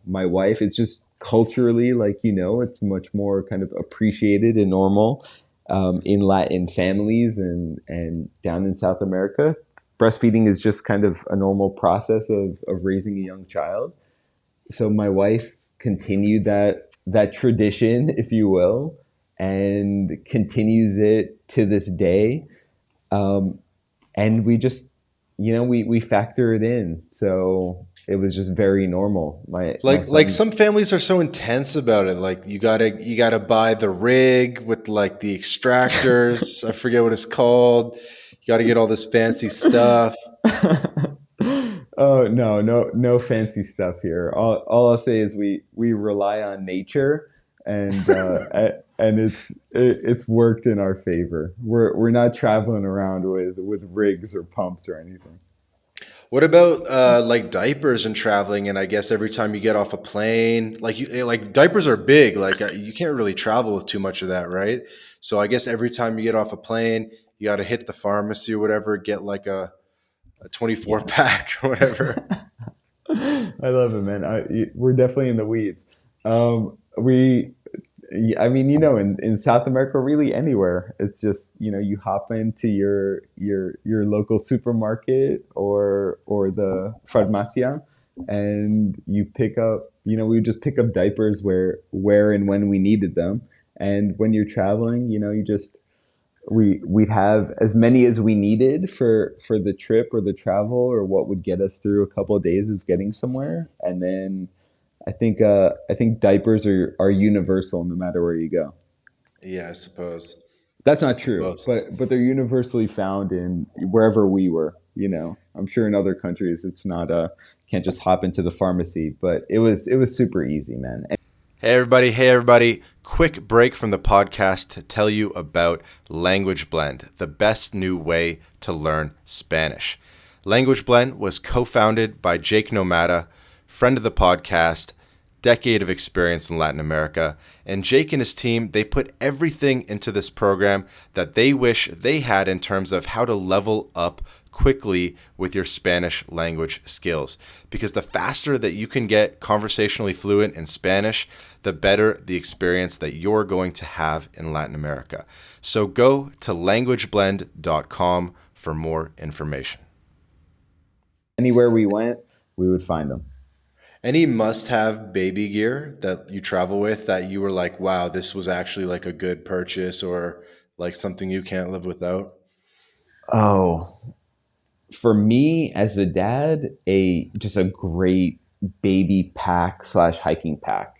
my wife. It's just culturally, like, it's much more kind of appreciated and normal in Latin families, and down in South America, breastfeeding is just kind of a normal process of raising a young child. So my wife continued that tradition, if you will, and continues it to this day. Um, and we just, we factor it in. So it was just very normal. My like son. some families are so intense about it. Like you gotta buy the rig with like the extractors. I forget what it's called. You got to get all this fancy stuff. Oh, no fancy stuff here. All I'll say is we rely on nature, and it's worked in our favor. We're not traveling around with rigs or pumps or anything. What about like diapers and traveling? And I guess every time you get off a plane, like diapers are big. Like you can't really travel with too much of that, right? So I guess every time you get off a plane, you got to hit the pharmacy or whatever, get like a 24 Yeah. pack or whatever. I love it, man. We're definitely in the weeds. We I mean, in South America, really anywhere, it's just, you hop into your local supermarket or the farmacia, and you pick up, we would just pick up diapers where and when we needed them. And when you're traveling, you just we'd have as many as we needed for the trip or the travel, or what would get us through a couple of days of getting somewhere. And then I think diapers are universal no matter where you go. Yeah, I suppose. That's I not true, suppose. but they're universally found in wherever we were. I'm sure in other countries it's not can't just hop into the pharmacy, but it was super easy, man. Hey, everybody. Hey, everybody. Quick break from the podcast to tell you about Language Blend, the best new way to learn Spanish. Language Blend was co founded by Jake Nomada, friend of the podcast, decade of experience in Latin America. And Jake and his team, they put everything into this program that they wish they had in terms of how to level up quickly with your Spanish language skills. Because the faster that you can get conversationally fluent in Spanish, the better the experience that you're going to have in Latin America. So go to languageblend.com for more information. Anywhere we went, we would find them. Any must have baby gear that you travel with that you were like, wow, this was actually like a good purchase or like something you can't live without? Oh, for me as the dad, a just a great baby pack slash hiking pack.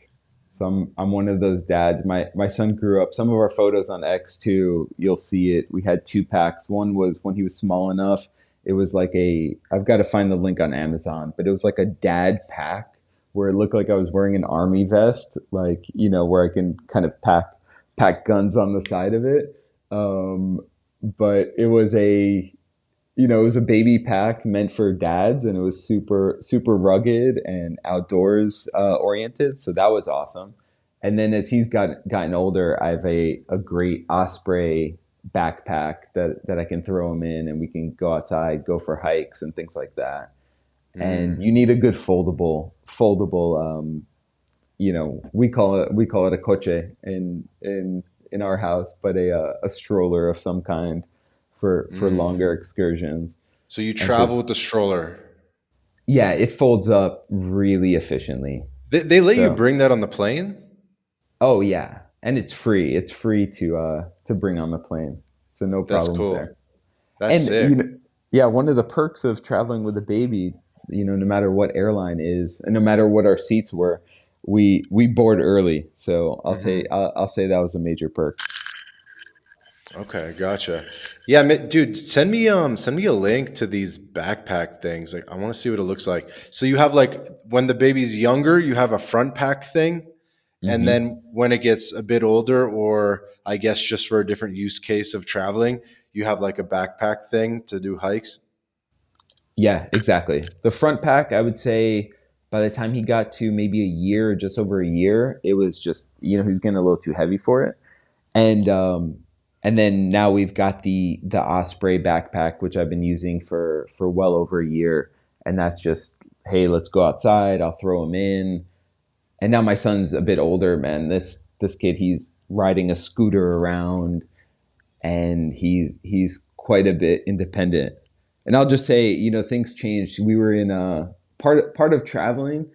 So I'm one of those dads. My son grew up. Some of our photos on X too, you'll see it. We had two packs. One was when he was small enough. It was like a I've got to find the link on Amazon, but it was like a dad pack where it looked like I was wearing an army vest, like where I can kind of pack guns on the side of it. Um, but it was a baby pack meant for dads, and it was super rugged and outdoors oriented. So that was awesome. And then as he's gotten older, I have a great Osprey backpack that I can throw him in, and we can go outside, go for hikes and things like that. And Mm. you need a good foldable. We call it a coche in our house, but a stroller of some kind for Mm. longer excursions. So you And for travel with the stroller. Yeah, it folds up really efficiently. They let you So, bring that on the plane? oh yeah, and it's free. It's free to bring on the plane, so no That's problems cool. there. That's And sick. yeah, one of the perks of traveling with a baby, no matter what airline is, and no matter what our seats were, we board early. So Hmm. I'll say that was a major perk. Okay, gotcha. Yeah, dude, send me a link to these backpack things. Like, I want to see what it looks like. So you have like when the baby's younger, you have a front pack thing, and Hmm. then when it gets a bit older, or I guess just for a different use case of traveling, you have like a backpack thing to do hikes. Yeah, exactly. The front pack, I would say, by the time he got to maybe a year, just over a year, it was just he was getting a little too heavy for it. And then now we've got the Osprey backpack, which I've been using for well over a year, and that's just, hey, let's go outside. I'll throw him in. And now my son's a bit older, man. This kid, he's riding a scooter around, and he's quite a bit independent. And I'll just say, things changed. We were in a part of traveling,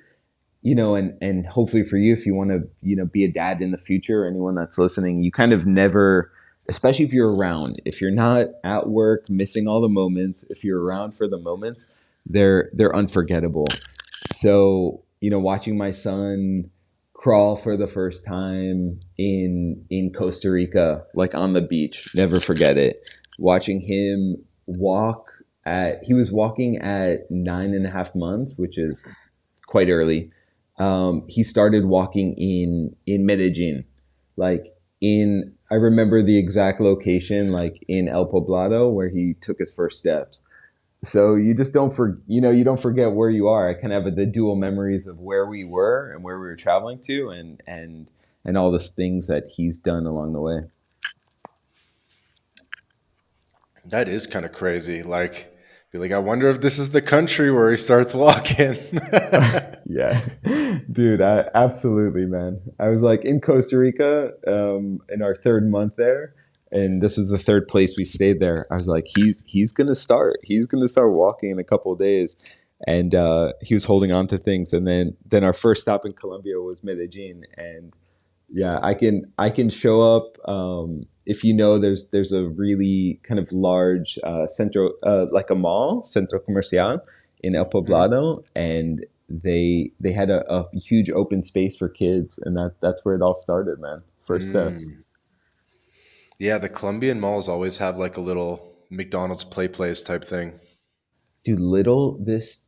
and hopefully for you, if you want to, be a dad in the future, anyone that's listening, you kind of never, especially if you're around, if you're not at work, missing all the moments, if you're around for the moments, they're unforgettable. So, watching my son crawl for the first time in Costa Rica, like on the beach, never forget it. Watching him he was walking at 9.5 months, which is quite early. He started walking in Medellin, like I remember the exact location, like in El Poblado, where he took his first steps. So you just you don't forget where you are. I kind of have the dual memories of where we were and where we were traveling to, and all the things that he's done along the way. That is kind of crazy. Like, be like, I wonder if this is the country where he starts walking. Yeah, dude, absolutely, man. I was like in Costa Rica in our third month there, and this was the third place we stayed there. I was like, he's gonna start walking in a couple of days, and he was holding on to things. And then our first stop in Colombia was Medellin, and yeah, I can show up. If there's a really kind of large centro, like a mall, centro comercial in El Mhm. Poblado, and they had a huge open space for kids, and that's where it all started, man. First steps. Mm. Yeah, the Colombian malls always have like a little McDonald's play place type thing. Dude, little this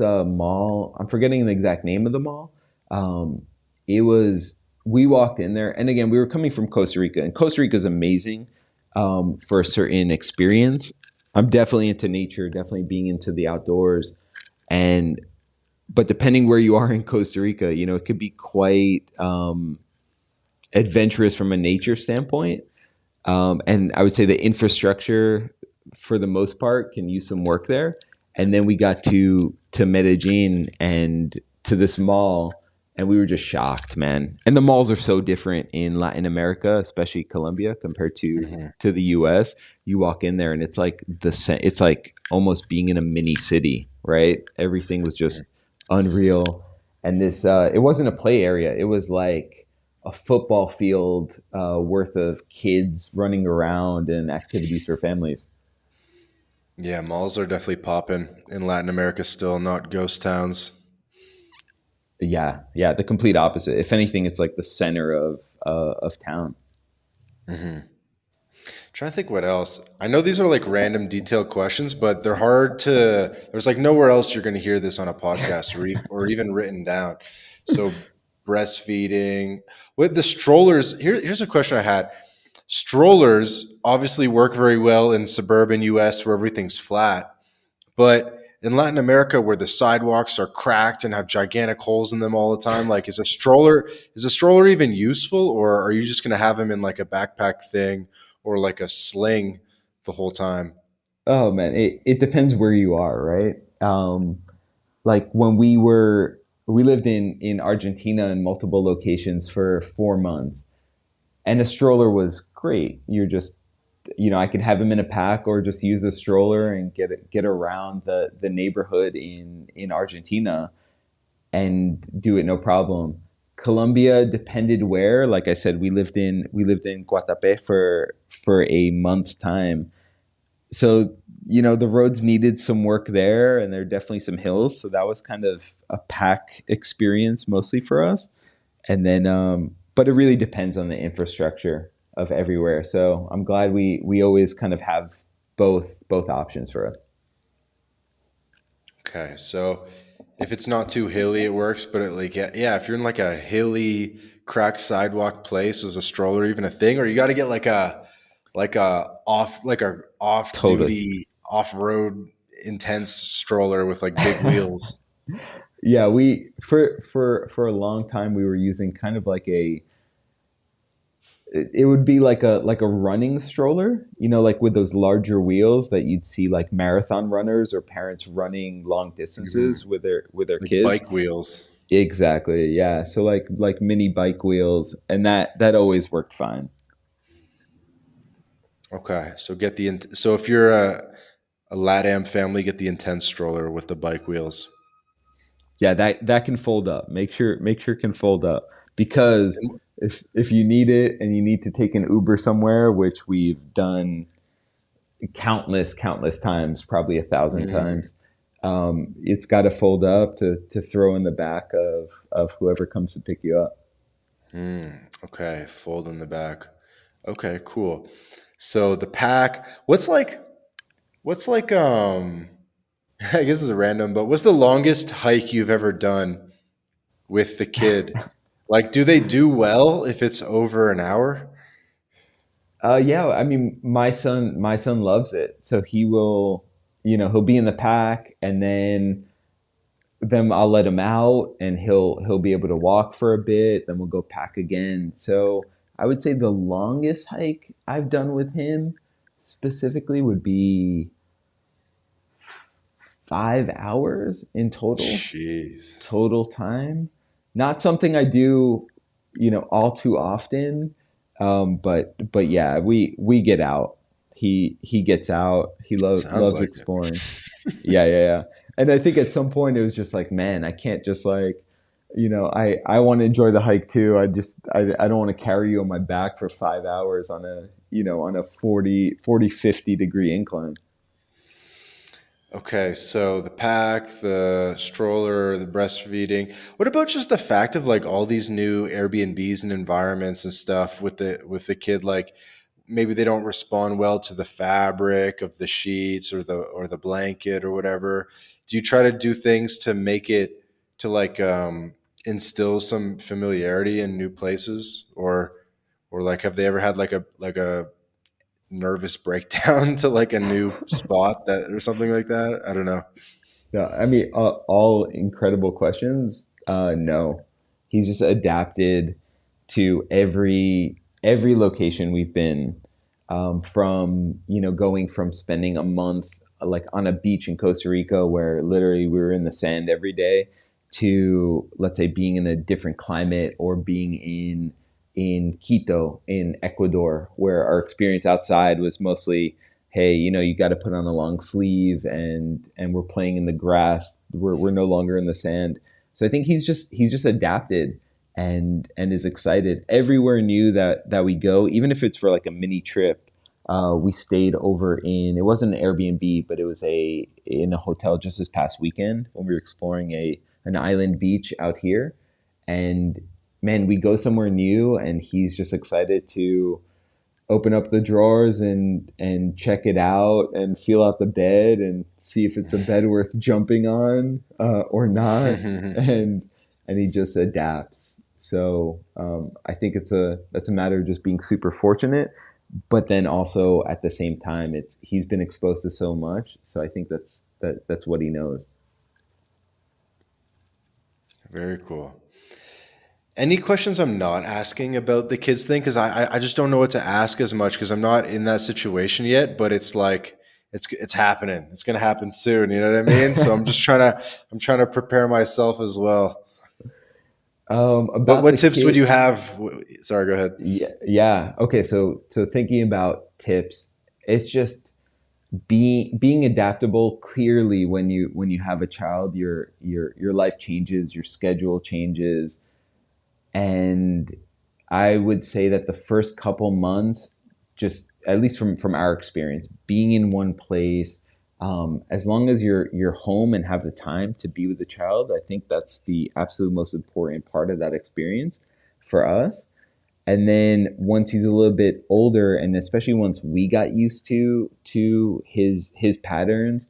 mall, I'm forgetting the exact name of the mall. um it was We walked in there, and again, we were coming from Costa Rica, and Costa Rica is amazing for a certain experience. I'm definitely into nature, definitely being into the outdoors, and but depending where you are in Costa Rica, it could be quite adventurous from a nature standpoint. And I would say the infrastructure, for the most part, can use some work there. And then we got to Medellin and to this mall, and we were just shocked, man. And the malls are so different in Latin America, especially Colombia, compared Hmm. to the U.S. You walk in there, and it's like almost being in a mini city, right? Everything was just unreal. And it wasn't a play area; it was like a football field worth of kids running around and activities for families. Yeah, malls are definitely popping in Latin America still, not ghost towns. yeah, the complete opposite. If anything, it's like the center of town. Hmm. Trying to think what else. I know these are like random detailed questions, but they're hard to. There's like nowhere else you're going to hear this on a podcast or even written down. So breastfeeding with the strollers. Here's a question I had. Strollers obviously work very well in suburban US where everything's flat, but in Latin America where the sidewalks are cracked and have gigantic holes in them all the time, like is a stroller even useful, or are you just going to have them in like a backpack thing or like a sling the whole time? Oh man, it depends where you are, right? Like when we lived in Argentina in multiple locations for 4 months, and a stroller was great. You're just, I could have him in a pack or just use a stroller and get around the neighborhood in Argentina and do it no problem. Colombia depended where. Like I said, we lived in Guatape for a month's time. So, the roads needed some work there, and there are definitely some hills. So that was kind of a pack experience mostly for us. And then, but it really depends on the infrastructure of everywhere. So I'm glad we always kind of have both options for us. Okay, so if it's not too hilly, it works. But like, yeah, if you're in like a hilly, cracked sidewalk place, is a stroller even a thing? Or you got to get like a off Totally. duty, off road, intense stroller with like big wheels. Yeah, we for a long time we were using kind of like it would be like a running stroller, like with those larger wheels that you'd see like marathon runners or parents running long Mhm. distances with their Like kids. bike wheels. Exactly. Yeah. So like mini bike wheels, and that always worked fine. Okay, so so if you're a LATAM family, get the intense stroller with the bike wheels. Yeah, that can fold up. Make sure it can fold up, because if you need it and you need to take an Uber somewhere, which we've done countless times, probably 1,000 Mm, times, it's got to fold up to throw in the back of whoever comes to pick you up. okay, fold in the back. Okay, cool. So the pack, what's like I guess it's a random, but what's the longest hike you've ever done with the kid? Like, do they do well if it's over an hour? Yeah, I mean, my son loves it, so he'll be in the pack, and then I'll let him out, and he'll be able to walk for a bit. Then we'll go pack again. So I would say the longest hike I've done with him specifically would be 5 hours in Jeez. total time. Not something I do, all too often. But yeah, we get out. He gets out. He Sounds loves like it. exploring. Yeah, yeah, yeah. And I think at some point it was just like, man, I can't just like, I want to enjoy the hike too. I don't want to carry you on my back for 5 hours on a 50 degree incline. Okay, so the pack, the stroller, the breastfeeding. What about just the fact of like all these new Airbnbs and environments and stuff with the kid? Like maybe they don't respond well to the fabric of the sheets or the blanket or whatever. Do you try to do things to make it to like instill some familiarity in new places, or like have they ever had like a nervous breakdown to like a new spot that or something like that? I don't know. No, I mean, all incredible questions. No, he's just adapted to every location we've been, from going from spending a month like on a beach in Costa Rica where literally we were in the sand every day, to, let's say, being in a different climate, or being in Quito in Ecuador, where our experience outside was mostly, hey, you got to put on a long sleeve, and we're playing in the grass. We're no longer in the sand. So I think he's just adapted, and is excited everywhere new that we go, even if it's for like a mini trip. We stayed over in, it wasn't an Airbnb, but it was in a hotel just this past weekend when we were exploring an island beach out here. And man, we go somewhere new, and he's just excited to open up the drawers and check it out and feel out the bed and see if it's a bed worth jumping on or not, and he just adapts. So I think that's a matter of just being super fortunate, but then also at the same time, it's he's been exposed to so much, so I think that's what he knows. Very cool. Any questions I'm not asking about the kids thing? Because I just don't know what to ask as much because I'm not in that situation yet. But it's like it's happening. It's gonna happen soon. You know what I mean? So I'm trying to prepare myself as well. About What the tips would kid, you have? Sorry, go ahead. yeah. Okay, so thinking about tips, it's just being adaptable. Clearly, when you have a child, your life changes, your schedule changes, and I would say that the first couple months, just at least from our experience, being in one place, as long as you're home and have the time to be with the child, I think that's the absolute most important part of that experience for us. And then once he's a little bit older, and especially once we got used to his patterns,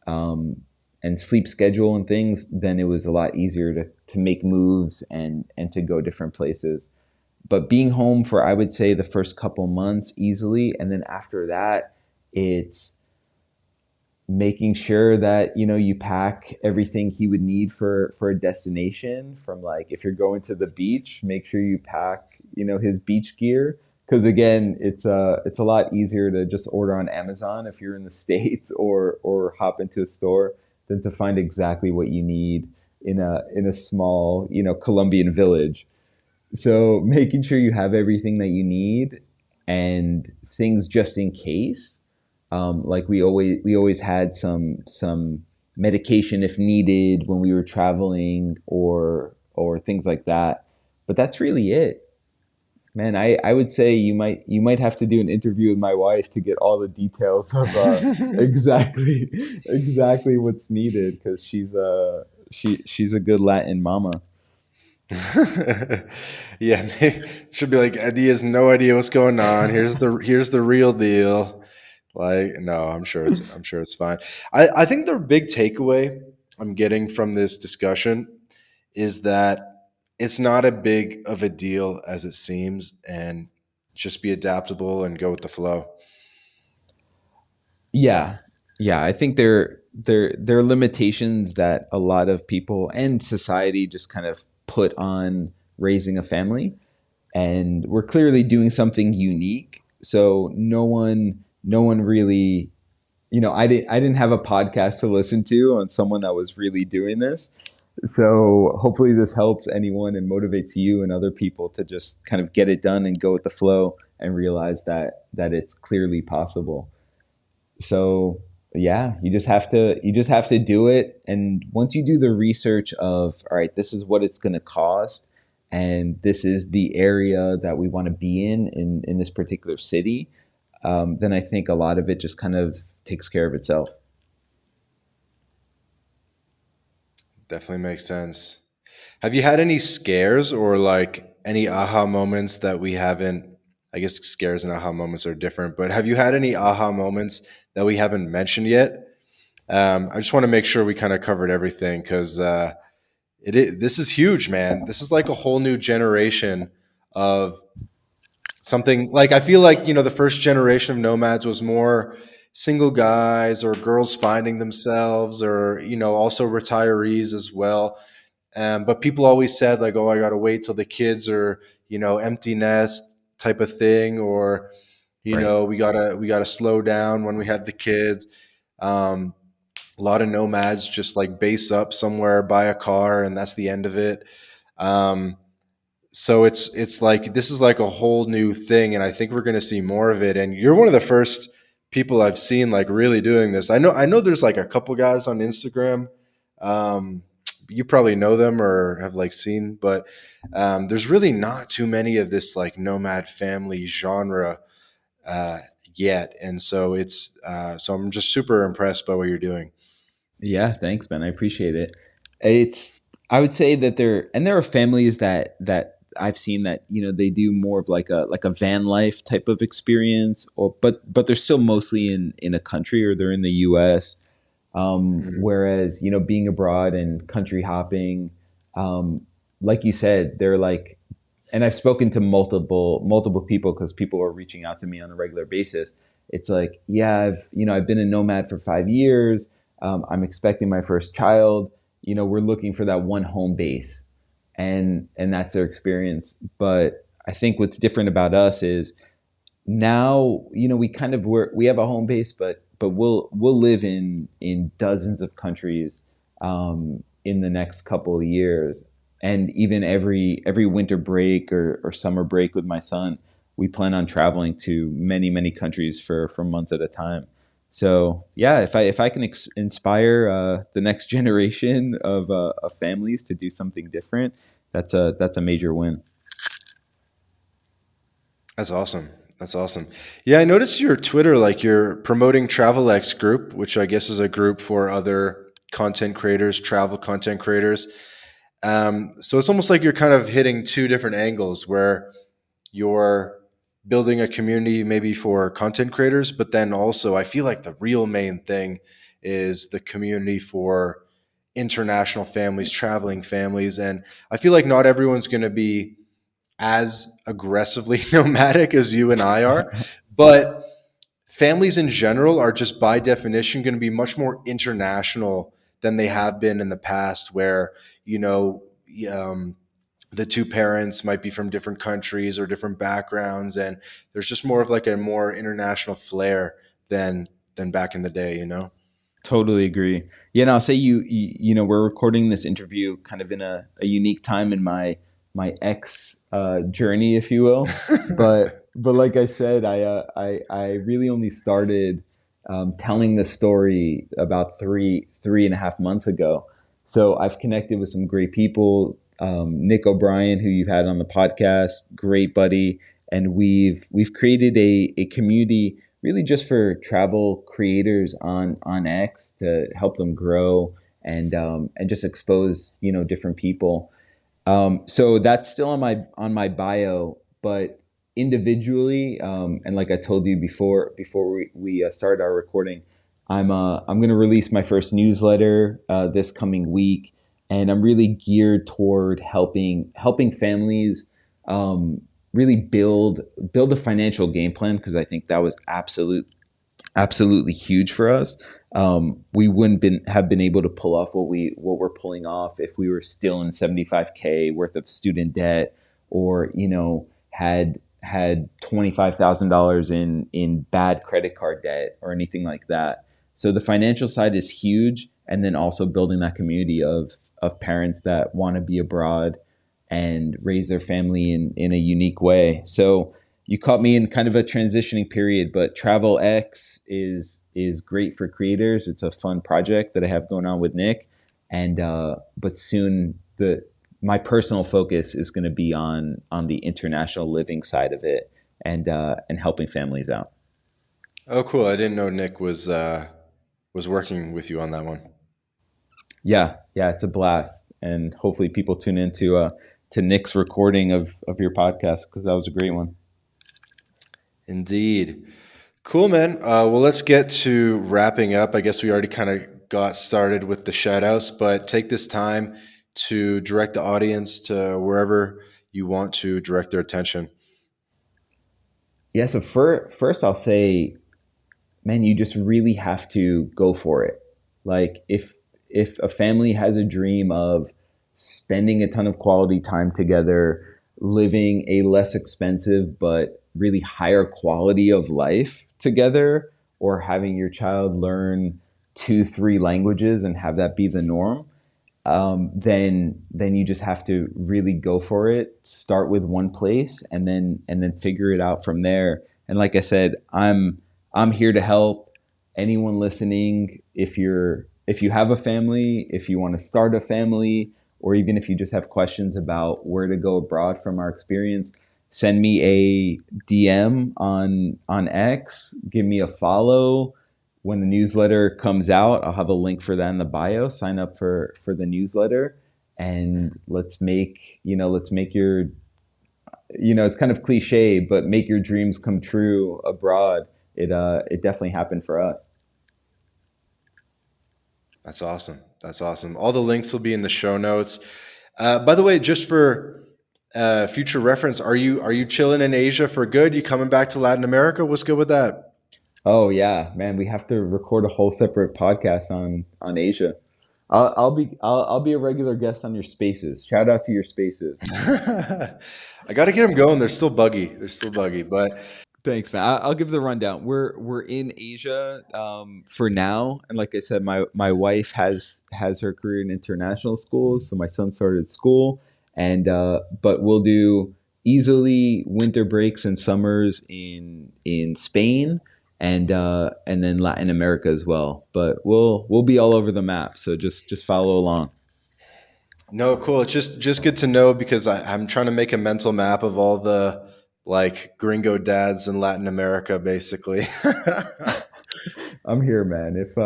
um, and sleep schedule and things, then it was a lot easier to make moves and to go different places. But being home for, I would say, the first couple months easily, and then after that, it's making sure that you pack everything he would need for a destination. From, like, if you're going to the beach, make sure you pack his beach gear, because again, it's a lot easier to just order on Amazon if you're in the States, or hop into a store, than to find exactly what you need in a small Colombian village. So making sure you have everything that you need, and things just in case. Like, we always had some medication if needed when we were traveling, or things like that. But that's really it, man. I would say you might have to do an interview with my wife to get all the details of exactly exactly what's needed, because she's a good Latin mama. Yeah, should be like Eddie has no idea what's going on. Here's the real deal. Like, no, I'm sure it's fine. I think the big takeaway I'm getting from this discussion is that it's not a big of a deal as it seems, and just be adaptable and go with the flow. Yeah, yeah. I think there are limitations that a lot of people and society just kind of put on raising a family, and we're clearly doing something unique. So no one really, I didn't have a podcast to listen to on someone that was really doing this. So hopefully this helps anyone and motivates you and other people to just kind of get it done and go with the flow, and realize that it's clearly possible. So yeah, you just have to do it. And once you do the research of, all right, this is what it's going to cost, and this is the area that we want to be in this particular city, then I think a lot of it just kind of takes care of itself. Definitely makes sense. Have you had any scares or like any aha moments that we haven't? I guess scares and aha moments are different, but have you had any aha moments that we haven't mentioned yet? I just want to make sure we kind of covered everything because this is huge, man. This is like a whole new generation of something. Like, I feel like the first generation of nomads was more single guys or girls finding themselves, or also retirees as well. But people always said like, "Oh, I gotta wait till the kids are empty nest type of thing," or Right. we gotta slow down when we have the kids. Um, a lot of nomads just like base up somewhere, buy a car, and that's the end of it. Um, so it's like this is like a whole new thing, and I think we're going to see more of it. And you're one of the first people I've seen like really doing this. I know there's like a couple guys on Instagram. Um, you probably know them or have like seen, but there's really not too many of this like nomad family genre uh, yet. And so so I'm just super impressed by what you're doing. Yeah, thanks, man. I appreciate it. It's I would say that there are families that I've seen that, they do more of like a van life type of experience, or but they're still mostly in a country, or they're in the US. Mhm. Whereas, being abroad and country hopping, um, like you said, they're like, and I've spoken to multiple people, because people are reaching out to me on a regular basis. It's like, yeah, I've been a nomad for 5 years. I'm expecting my first child. We're looking for that one home base, and that's their experience. But I think what's different about us is now, we have a home base, but we'll live in dozens of countries in the next couple of years. And even every winter break or summer break with my son, we plan on traveling to many countries for months at a time. So yeah, if I can inspire the next generation of families to do something different, that's a major win. That's awesome. That's awesome. Yeah, I noticed your Twitter, like you're promoting Travel X Group, which I guess is a group for other content creators, travel content creators. So it's almost like you're kind of hitting two different angles where you're building a community maybe for content creators, but then also I feel like the real main thing is the community for international families, traveling families. And I feel like not everyone's going to be as aggressively nomadic as you and I are, but families in general are just by definition going to be much more international than they have been in the past, where, you know, um, the two parents might be from different countries or different backgrounds, and there's just more of like a more international flair than back in the day, you know. Totally agree. Yeah, and I'll say we're recording this interview kind of in a unique time in my ex journey, if you will. But like I said, I really only started telling the story about three and a half months ago. So I've connected with some great people. Nick O'Brien, who you've had on the podcast, great buddy, and we've created a community really just for travel creators on X to help them grow and just expose different people. So that's still on my bio, but individually, and like I told you before we started our recording, I'm going to release my first newsletter this coming week, and I'm really geared toward helping families really build a financial game plan, because I think that was absolutely huge for us. We wouldn't have been able to pull off what we're pulling off if we were still in 75K worth of student debt, or had $25,000 in bad credit card debt or anything like that. So the financial side is huge, and then also building that community of parents that want to be abroad and raise their family in a unique way. So you caught me in kind of a transitioning period, but Travel X is great for creators. It's a fun project that I have going on with Nick, and but soon the my personal focus is going to be on the international living side of it, and helping families out. Oh, cool! I didn't know Nick was working with you on that one. Yeah, yeah, it's a blast, and hopefully people tune into to Nick's recording of your podcast, because that was a great one. Indeed. Cool, man. Well, let's get to wrapping up. I guess we already kind of got started with the shout outs, but take this time to direct the audience to wherever you want to direct their attention. Yeah, so first I'll say, man, you just really have to go for it. Like if a family has a dream of spending a ton of quality time together, living a less expensive but really higher quality of life together, or having your child learn 2, 3 languages and have that be the norm, then you just have to really go for it. Start with one place, and then figure it out from there. And like I said, I'm here to help anyone listening. If you have a family, if you want to start a family, or even if you just have questions about where to go abroad from our experience, send me a DM on X. Give me a follow. When the newsletter comes out, I'll have a link for that in the bio. Sign up for the newsletter, and let's make your, it's kind of cliche, but make your dreams come true abroad. It definitely happened for us. That's awesome. That's awesome. All the links will be in the show notes. By the way, just for future reference, are you chilling in Asia for good? You coming back to Latin America? What's good with that? Oh yeah, man, we have to record a whole separate podcast on Asia. I'll be a regular guest on your spaces. Shout out to your spaces. I got to get them going. They're still buggy. They're still buggy, but Thanks, man. I'll give the rundown. We're in Asia for now, and like I said, my wife has her career in international schools, so my son started school, and but we'll do easily winter breaks and summers in Spain, and then Latin America as well. But we'll be all over the map, so just follow along. no, cool. It's just good to know because I'm trying to make a mental map of all the like gringo dads in Latin America, basically. I'm here, man. If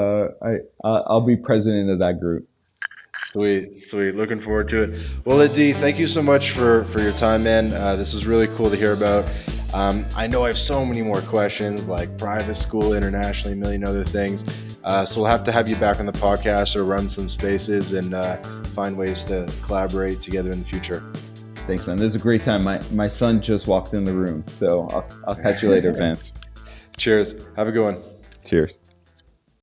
I'll be president of that group. Sweet, sweet. Looking forward to it. Well, Adi, thank you so much for your time, man. This was really cool to hear about. I know I have so many more questions, like private school, internationally, a million other things. So we'll have to have you back on the podcast or run some spaces and find ways to collaborate together in the future. Thanks, man. This is a great time. My son just walked in the room, so I'll catch you later, Vance. Cheers. Have a good one. Cheers.